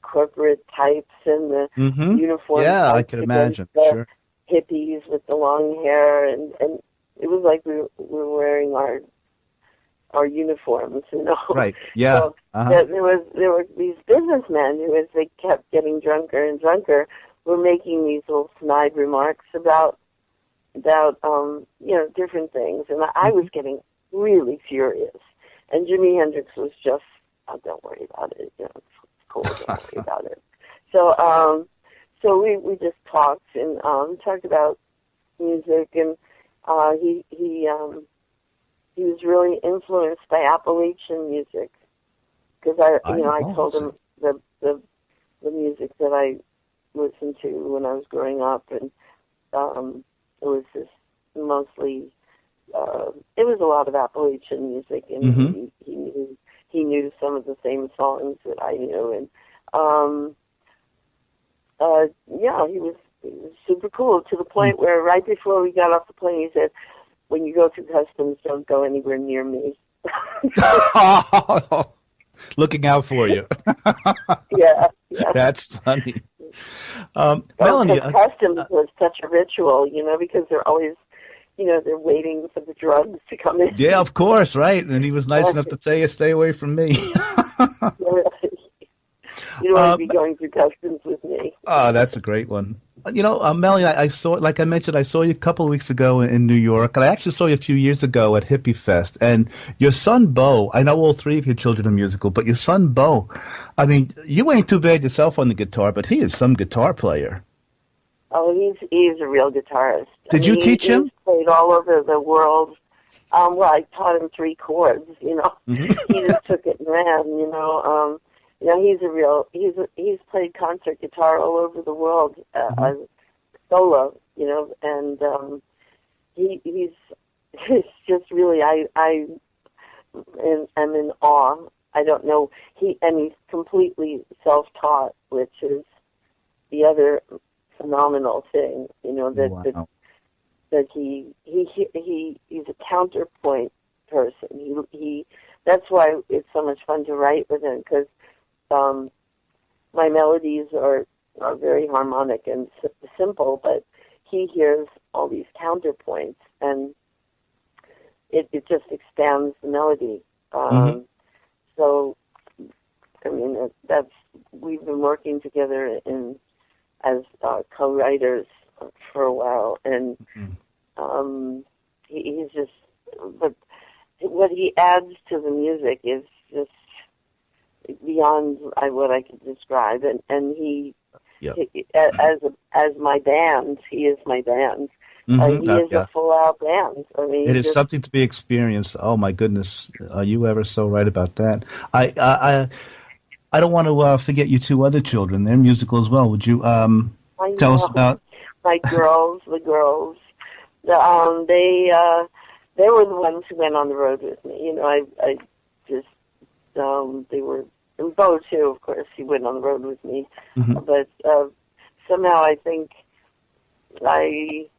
M: corporate types and the uniform
N: Yeah, I
M: types
N: can
M: against
N: imagine.
M: the
N: Sure.
M: hippies with the long hair, and it was like we were wearing our uniforms,
N: Right. Yeah.
M: So there were these businessmen who, as they kept getting drunker and drunker, were making these little snide remarks about different things, and I was getting really furious. And Jimi Hendrix was just, oh, don't worry about it, it's cool, don't worry about it. So we just talked and talked about music, and he was really influenced by Appalachian music, because I told him the music that I listened to when I was growing up, and it was just mostly it was a lot of Appalachian music, and he knew some of the same songs that I knew, and he was super cool, to the point where right before we got off the plane, he said, "When you go through customs, don't go anywhere near me."
N: Looking out for you.
M: Yeah.
N: That's funny.
M: Well,
N: Melanie,
M: customs was such a ritual, because they're always, they're waiting for the drugs to come in.
N: yeah, of course, right. And he was nice enough to tell you, stay away from me.
M: You don't want to be going through customs with me.
N: Oh, that's a great one. Melanie, I saw, like I mentioned, I saw you a couple of weeks ago in New York, and I actually saw you a few years ago at Hippie Fest. And your son, Bo, I know all three of your children are musical, but your son, Bo, I mean, you ain't too bad yourself on the guitar, but he is some guitar player.
M: Oh, he's a real guitarist.
N: Did you teach him?
M: He's played all over the world. Well, I taught him 3 chords, He just took it and ran, he's played concert guitar all over the world, solo, and he's just really, I'm in awe. I don't know, he's completely self-taught, which is the other phenomenal thing, that he's a counterpoint person. That's why it's so much fun to write with him, because my melodies are very harmonic and simple, but he hears all these counterpoints, and it just expands the melody. So, we've been working together as co-writers for a while, and he's just, but what he adds to the music is just beyond what I could describe, and he as my band, he is my band. He is a full-out band.
N: It is something to be experienced. Oh my goodness, are you ever so right about that? I don't want to forget your 2 other children. They're musical as well. Would you tell us about
M: my girls? The girls, they were the ones who went on the road with me. I just they were, and Bo too, of course. He went on the road with me, but somehow I think they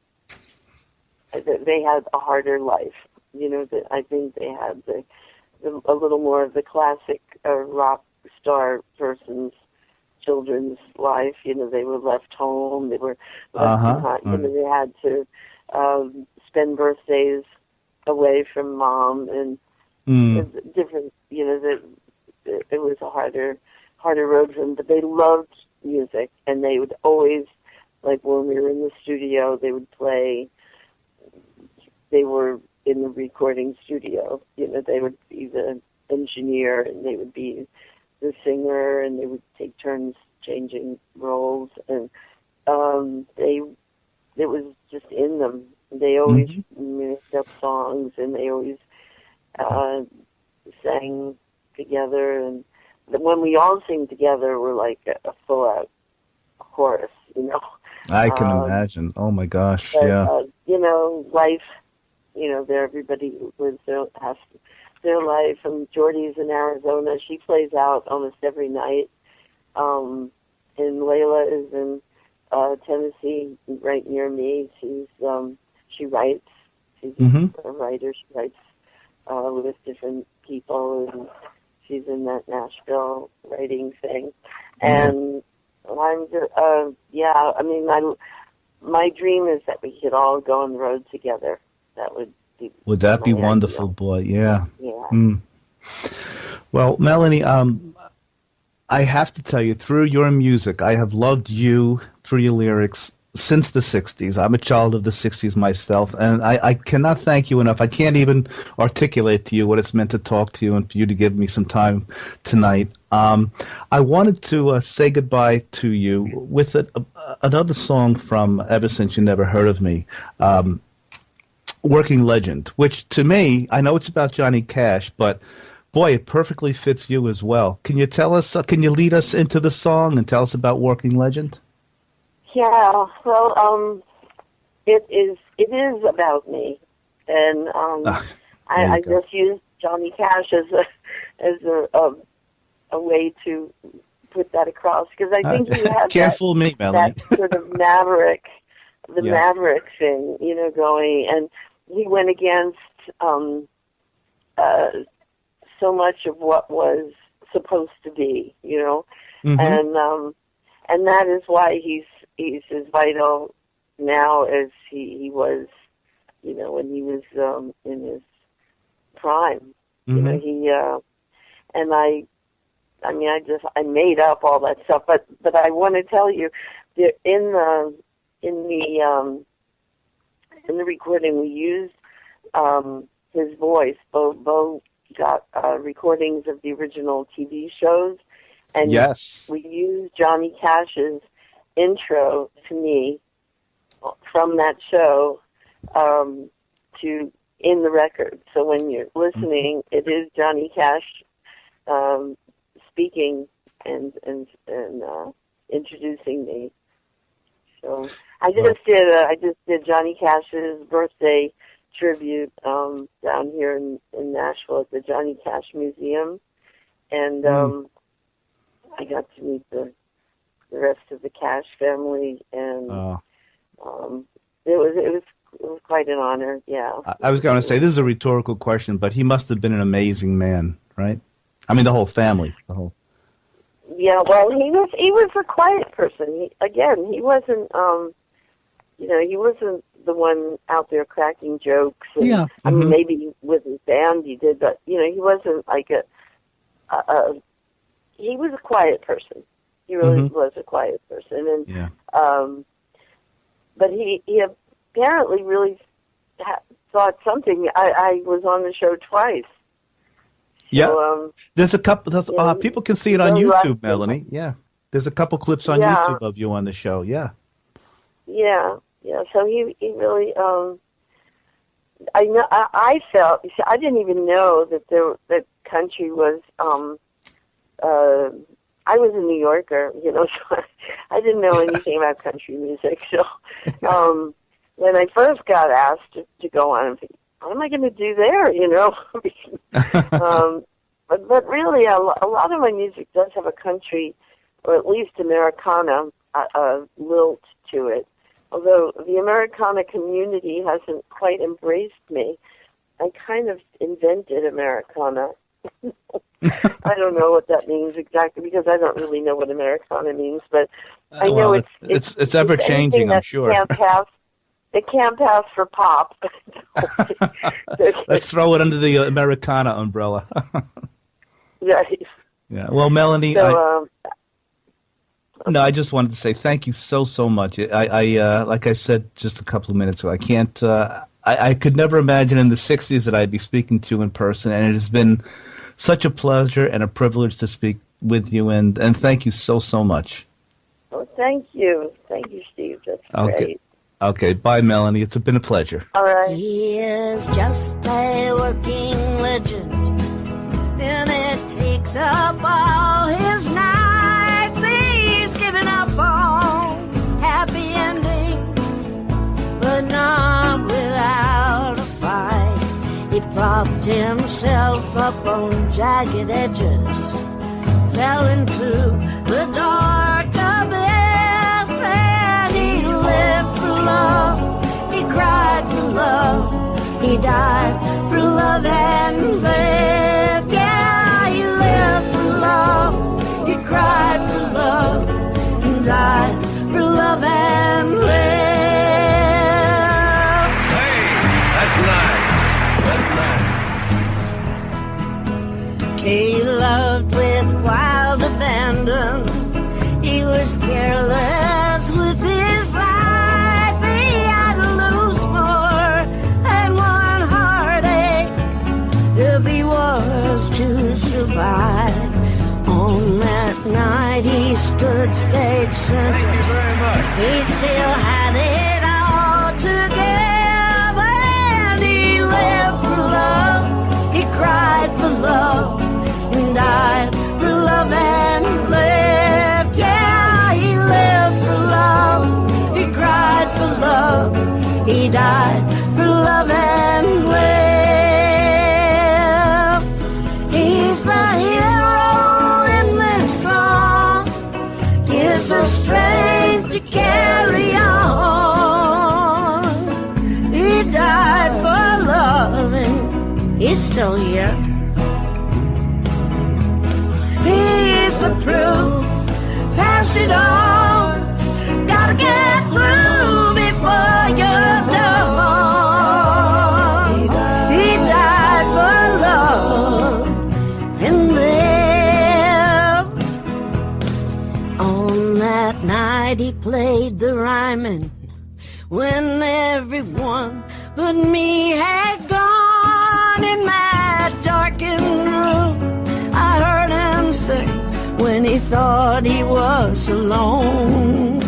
M: had a harder life. I think they had a little more of the classic rock star person's children's life. They were left home. They were left behind. They had to spend birthdays away from mom, and different. It was a harder road for them. But they loved music, and they would always, like when we were in the studio, they would play. They were in the recording studio. They would be the engineer, and they would be the singer, and they would take turns changing roles, and it was just in them. They always made up songs, and they always sang together, and when we all sing together, we're like a full-out chorus,
N: I can imagine. Oh my gosh,
M: but,
N: yeah.
M: Life, everybody lives their life, and Jordy's in Arizona. She plays out almost every night, and Layla is in Tennessee, right near me. She writes. She's a writer. She writes with different people, and she's in that Nashville writing thing. And I'm just, I mean, my dream is that we could all go on the road together. That would be.
N: Would that be wonderful,
M: ideal.
N: boy? Yeah.
M: Yeah.
N: Well, Melanie, I have to tell you, through your music, I have loved you through your lyrics since the 60s. I'm a child of the 60s myself, and I cannot thank you enough. I can't even articulate to you what it's meant to talk to you and for you to give me some time tonight. I wanted to say goodbye to you with another song from Ever Since You Never Heard of Me, Working Legend, which to me, I know it's about Johnny Cash, but boy, it perfectly fits you as well. Can you tell us, can you lead us into the song and tell us about Working Legend?
M: Yeah, well, it is about me, and I just used Johnny Cash as a way to put that across, because I think he had
N: can't fool me, Melanie.
M: that sort of maverick thing, going, and he went against so much of what was supposed to be, and that is why he's as vital now as he was, when he was in his prime. And I made up all that stuff, but I want to tell you, in the recording we used his voice. Bo got recordings of the original TV shows, and we used Johnny Cash's intro to me from that show in the record. So when you're listening, it is Johnny Cash speaking and introducing me. So I just did Johnny Cash's birthday tribute down here in Nashville at the Johnny Cash Museum, and I got to meet the rest of the Cash family, and it was quite an honor. Yeah.
N: I was going to say, this is a rhetorical question, but he must have been an amazing man, right? I mean, the whole family, the whole.
M: Yeah, well, he was a quiet person. He wasn't he wasn't the one out there cracking jokes. And, I mean, maybe with his band he did, but he wasn't like he was a quiet person. He really was a quiet person, and but he apparently really thought something. I was on the show twice.
N: Yeah,
M: so,
N: there's a couple. People can see it on YouTube, Melanie. Yeah, there's a couple clips on YouTube of you on the show. Yeah. So he really. I felt. I didn't even know that country was. I was a New Yorker, so I didn't know anything about country music. So when I first got asked to go on, I'm thinking, what am I going to do there? But really, a lot of my music does have a country, or at least Americana, lilt to it. Although the Americana community hasn't quite embraced me, I kind of invented Americana. I don't know what that means exactly, because I don't really know what Americana means, but I know it's ever changing. I'm sure.
M: It can't pass for pop.
N: Let's throw it under the Americana umbrella.
M: Right.
N: Yeah. Well, Melanie,
M: so,
N: I just wanted to say thank you so much. I like I said just a couple of minutes ago, I can't. I could never imagine in the 60s that I'd be speaking to you in person, and it has been such a pleasure and a privilege to speak with you, and thank you so much.
M: Well, thank you, Steve. That's great.
N: Okay, bye, Melanie. It's been a pleasure.
M: All right.
O: He is just a working legend, and it takes up all his nights. He's given up on happy endings, but not without a fight. He propped himself up on jagged edges, fell into the dark abyss, and cried for love. He died for love and lived. Yeah, he lived for love. He cried for love and died for love and lived.
I: Hey, that's nice. That's nice.
O: He loved with wild abandon. He was careless with his life. He had to lose more than one heartache if he was to survive. On that night he stood stage center.
I: Thank you very much.
O: He still had it all together, and he lived for love. He cried for love and died for love and lived. Yeah, he lived for love. He cried for love. He died for love and lived. He's the hero in this song. Gives us strength to carry on. He died for love and he's still here. He's the proof. Pass it on. Gotta get through before you're done. He died for love and lived. On that night he played the rhyming when everyone but me had gone. In that darkened room I heard him sing when he thought he was alone.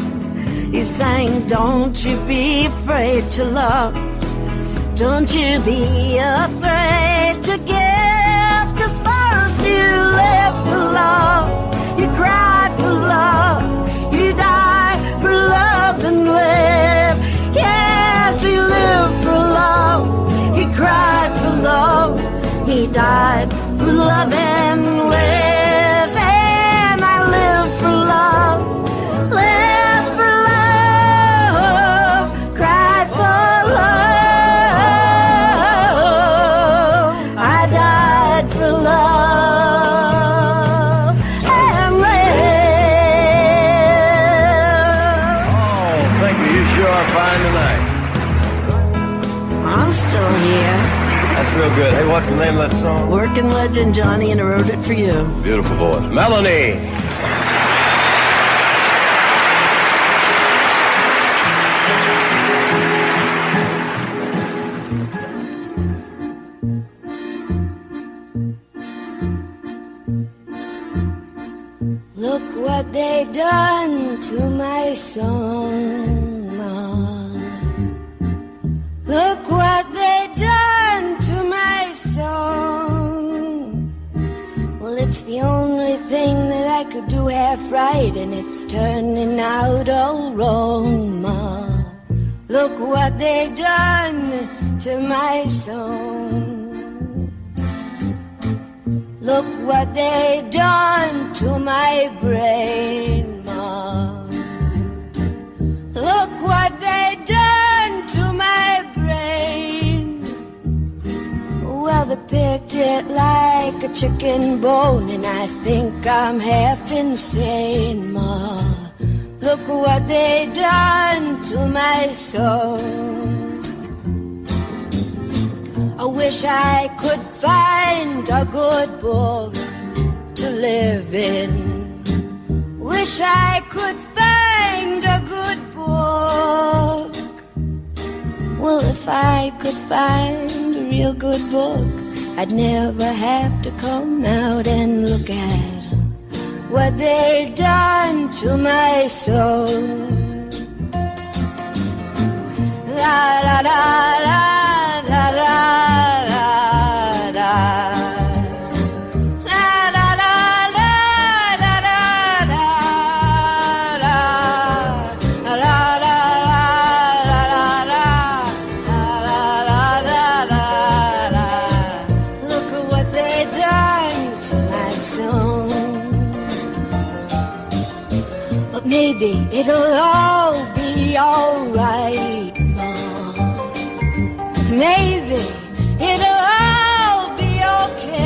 O: He sang, don't you be afraid to love. Don't you be afraid to give. 'Cause first you live for love. You cried for love. You died for love and live. Yes, he lived for love. He cried for love. He died for love and lived. And I live for love. Live for love. Cried for love. I died for love and lived.
I: Oh, thank you. You sure are fine tonight.
O: I'm still here.
I: That's real good. Hey, what's the name of that song?
O: Working legend Johnny, and I wrote it for you.
I: Beautiful voice. Melanie!
O: Look what they done to my song, Mom. Look what they done to my song. Well, it's the only thing that I could do half right, and it's turning out all wrong, Ma. Look what they done to my song. Look what they done to my brain, Ma. Look what they done to my brain. Well, they picked it like a chicken bone, and I think I'm half insane, Ma. Look what they done to my soul. I wish I could find a good book to live in. Wish I could find a good book. Well, if I could find a real good book, I'd never have to come out and look at what they done to my soul. La la la la la la la la. La la la la la la la la. La la la la la la la. Look at what they done to my song. But maybe it'll all be alright, Mom. maybe it'll all be okay.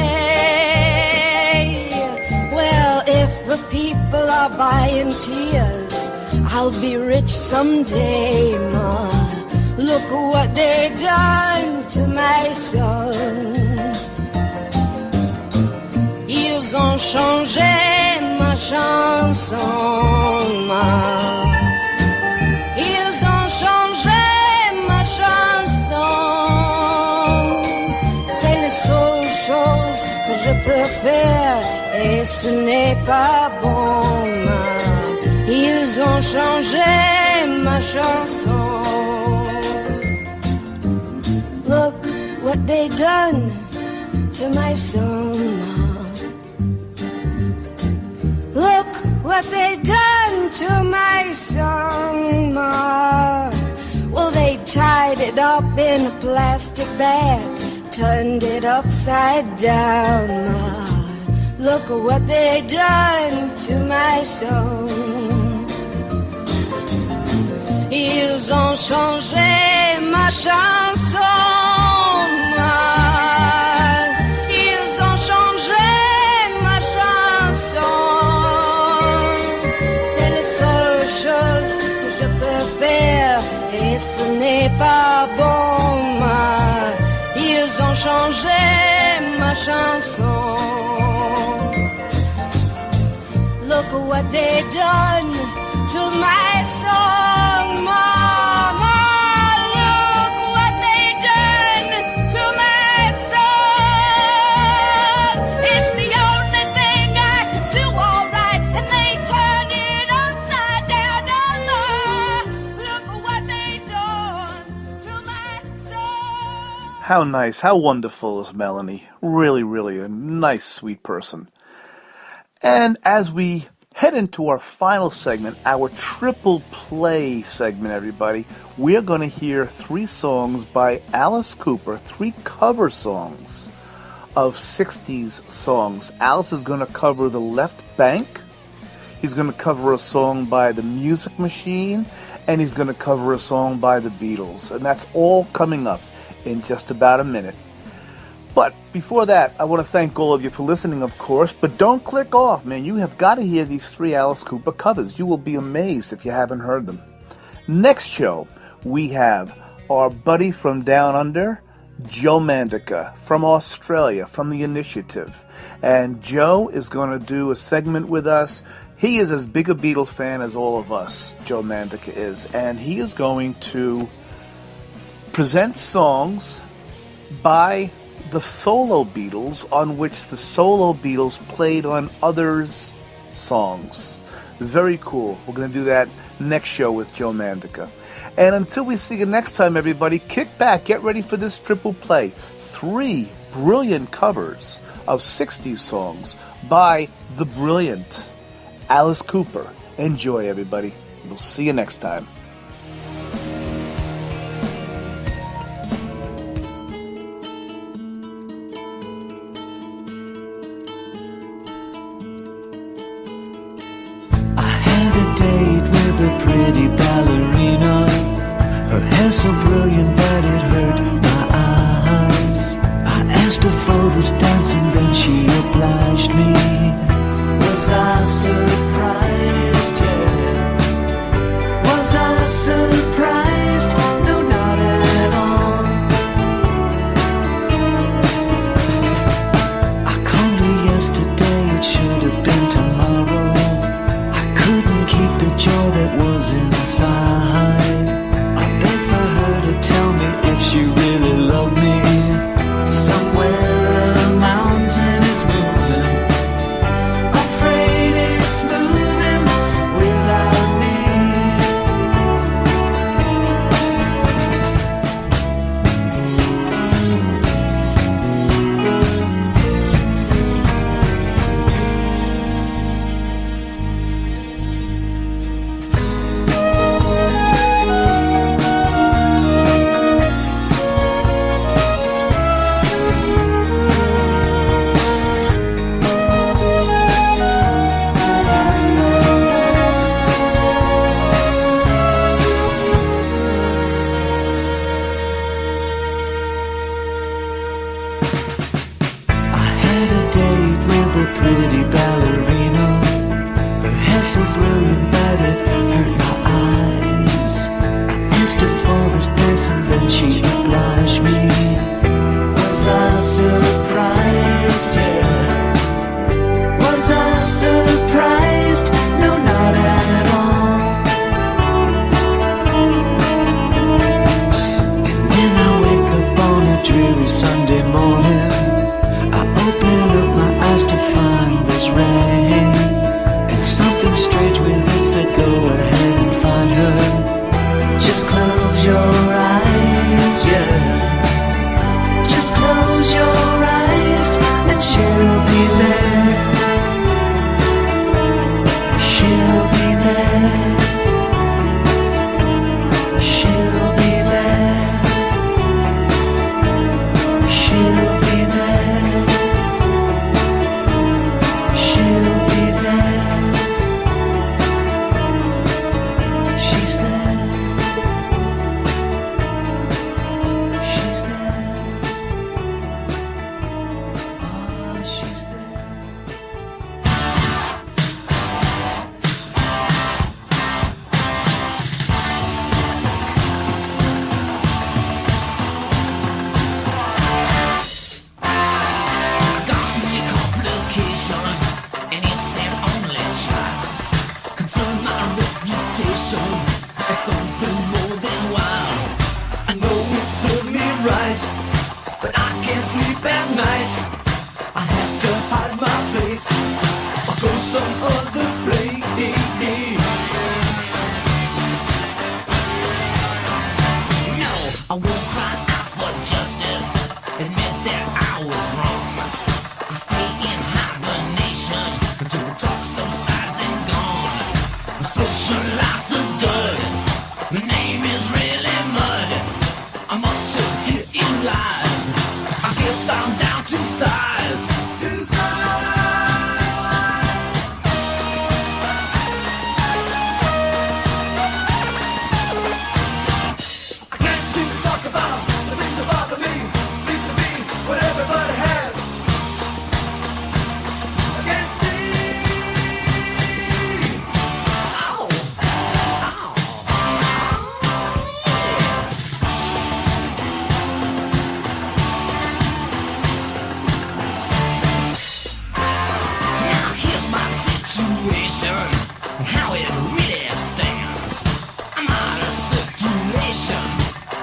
O: Well, if the people are buying tears, I'll be rich someday, Ma. Look what they done to my son. Ils ont changé ma chanson, Ma. Ils ont changé ma chanson. C'est la seule chose que je peux faire et ce n'est pas bon, Ma. Ils ont changé ma chanson. Look what they done to my son. Look what they done to my son, Ma. Well, they tied it up in a plastic bag, turned it upside down, Ma. Look at what they done to my son. Ils ont changé ma chanson, Ma. Ils ont changé ma chanson. C'est la seule chose que je peux faire et ce n'est pas bon, Ma. Ils ont changé ma chanson. Look at what they done to my song, Mama. Look what they done to my song. It's the only thing I could do all right, and they turned it upside down. Look at what they done to my song.
A: How nice, how wonderful is Melanie. Really, really a nice, sweet person. And as we head into our final segment, our triple play segment, everybody, we're going to hear 3 songs by Alice Cooper, 3 cover songs of 60s songs. Alice is going to cover The Left Bank, he's going to cover a song by The Music Machine, and he's going to cover a song by The Beatles. And that's all coming up in just about a minute. But before that, I want to thank all of you for listening, of course. But don't click off, man. You have got to hear these 3 Alice Cooper covers. You will be amazed if you haven't heard them. Next show, we have our buddy from Down Under, Joe Mandica, from Australia, from The Initiative. And Joe is going to do a segment with us. He is as big a Beatle fan as all of us, Joe Mandica is. And he is going to present songs by the solo Beatles on which the solo Beatles played on others' songs. Very cool. We're going to do that next show with Joe Mandica. And until we see you next time, everybody, kick back, get ready for this triple play. 3 brilliant covers of 60s songs by the brilliant Alice Cooper. Enjoy, everybody. We'll see you next time.
K: A pretty ballerina, her hair so brilliant that it hurt my eyes. I asked her for this dance and then she obliged me. Was I surprised? Yeah. Was I surprised? No, not at all. I called her yesterday, it should have been tomorrow. Keep the joy that was inside. I begged for her to tell me if she really loved me. Somewhere a mountain is moving, afraid it's moving. tries to find this ring, and something strange within said, go ahead and find her. Just close your eyes, yeah. Just close your eyes, and she'll be there. She'll be there. She'll be there. She'll be there. She'll be there. She's there. She's there. Oh, she's there.
P: Got me complication, and it's an only child. Concern my reputation as something more than wild. I know it serves me right, but I can't sleep at night. I have to hide my face or go some other place. No, I won't cry out for justice. Admit that I was wrong. I stay in hibernation until the talk subsides and gone. My social life's a dud. My name is really mud. I'm up to getting lies. I guess I'm down to size. I can't seem to talk about the things that bother me. Seem to be what everybody has against me. Ow. Ow. Now here's my situation and how it really stands. I'm out of circulation.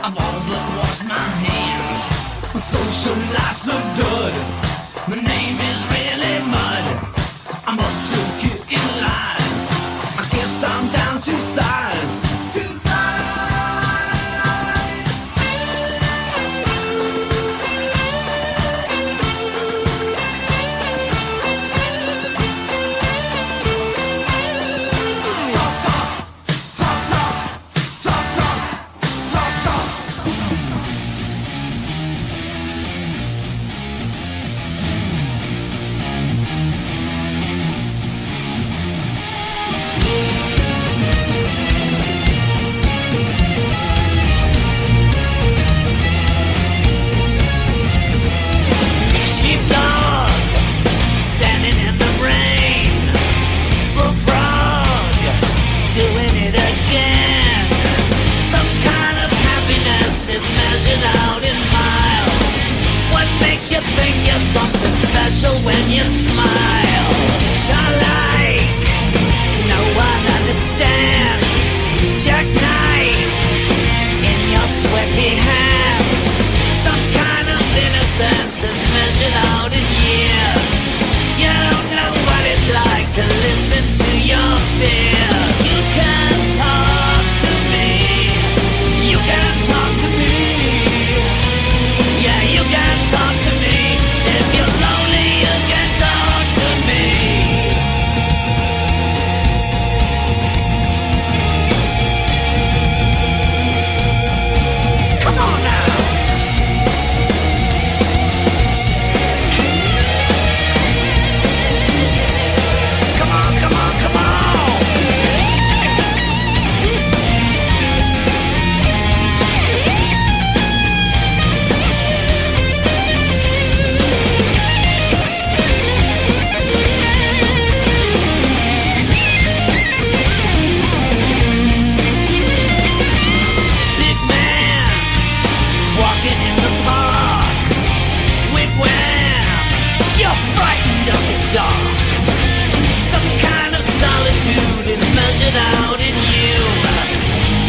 P: I've all but washed my hands. My social life's a dud. My name is really mud. I'm up to getting lies. I guess I'm down to size. To size. Talk, talk, talk, talk, talk, talk, talk, talk. Sheepdog, standing in the rain. Bullfrog, doing it again. Some kind of happiness is measured out in miles. What makes you think you're something special when you smile? Childlike, no one understands. Jackknife in your sweaty hands. Some kind of innocence is measured out in years. You don't know what it's like to listen to your fears. You can talk to me. You can talk to me. Yeah, you can talk to me. If you're lonely, you can talk to me. Come on now. Come on, come on, come on. Big man walking in the park. Wigwam, you're frightened of the dark. Some kind of solitude is measured out in you.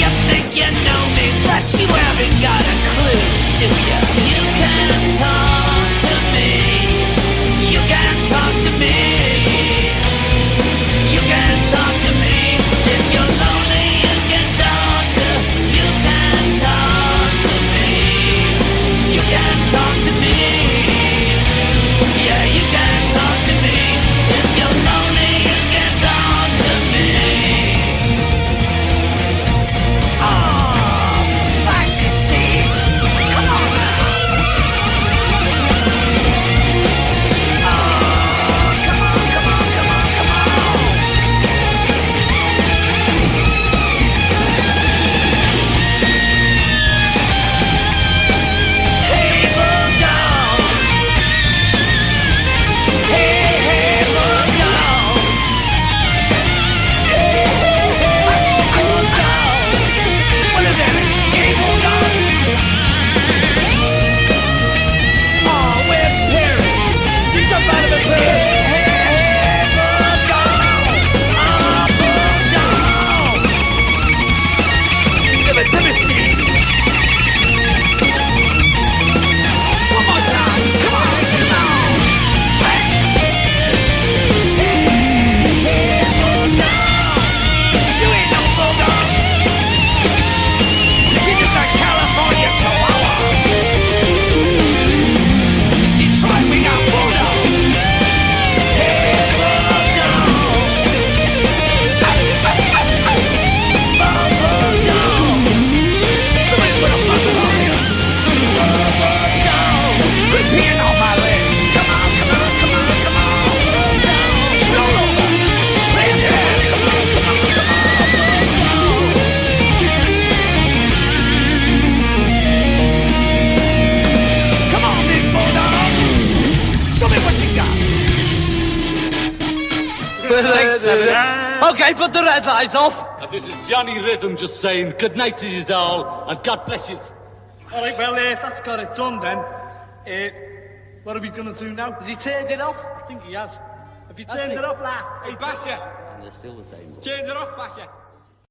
P: You think you know me, but you haven't got a clue, do you? You can talk to me. You can talk
Q: Okay, put the red light off.
R: And this is Johnny Rhythm just saying good night to you all, and God bless you.
Q: All right, well, that's got it done then. What are we going to do now? Has he turned it off? I think he has. Have you turned it off, lad?
R: Hey, Basher.
F: And they're still the same.
R: Turned it off, Basher.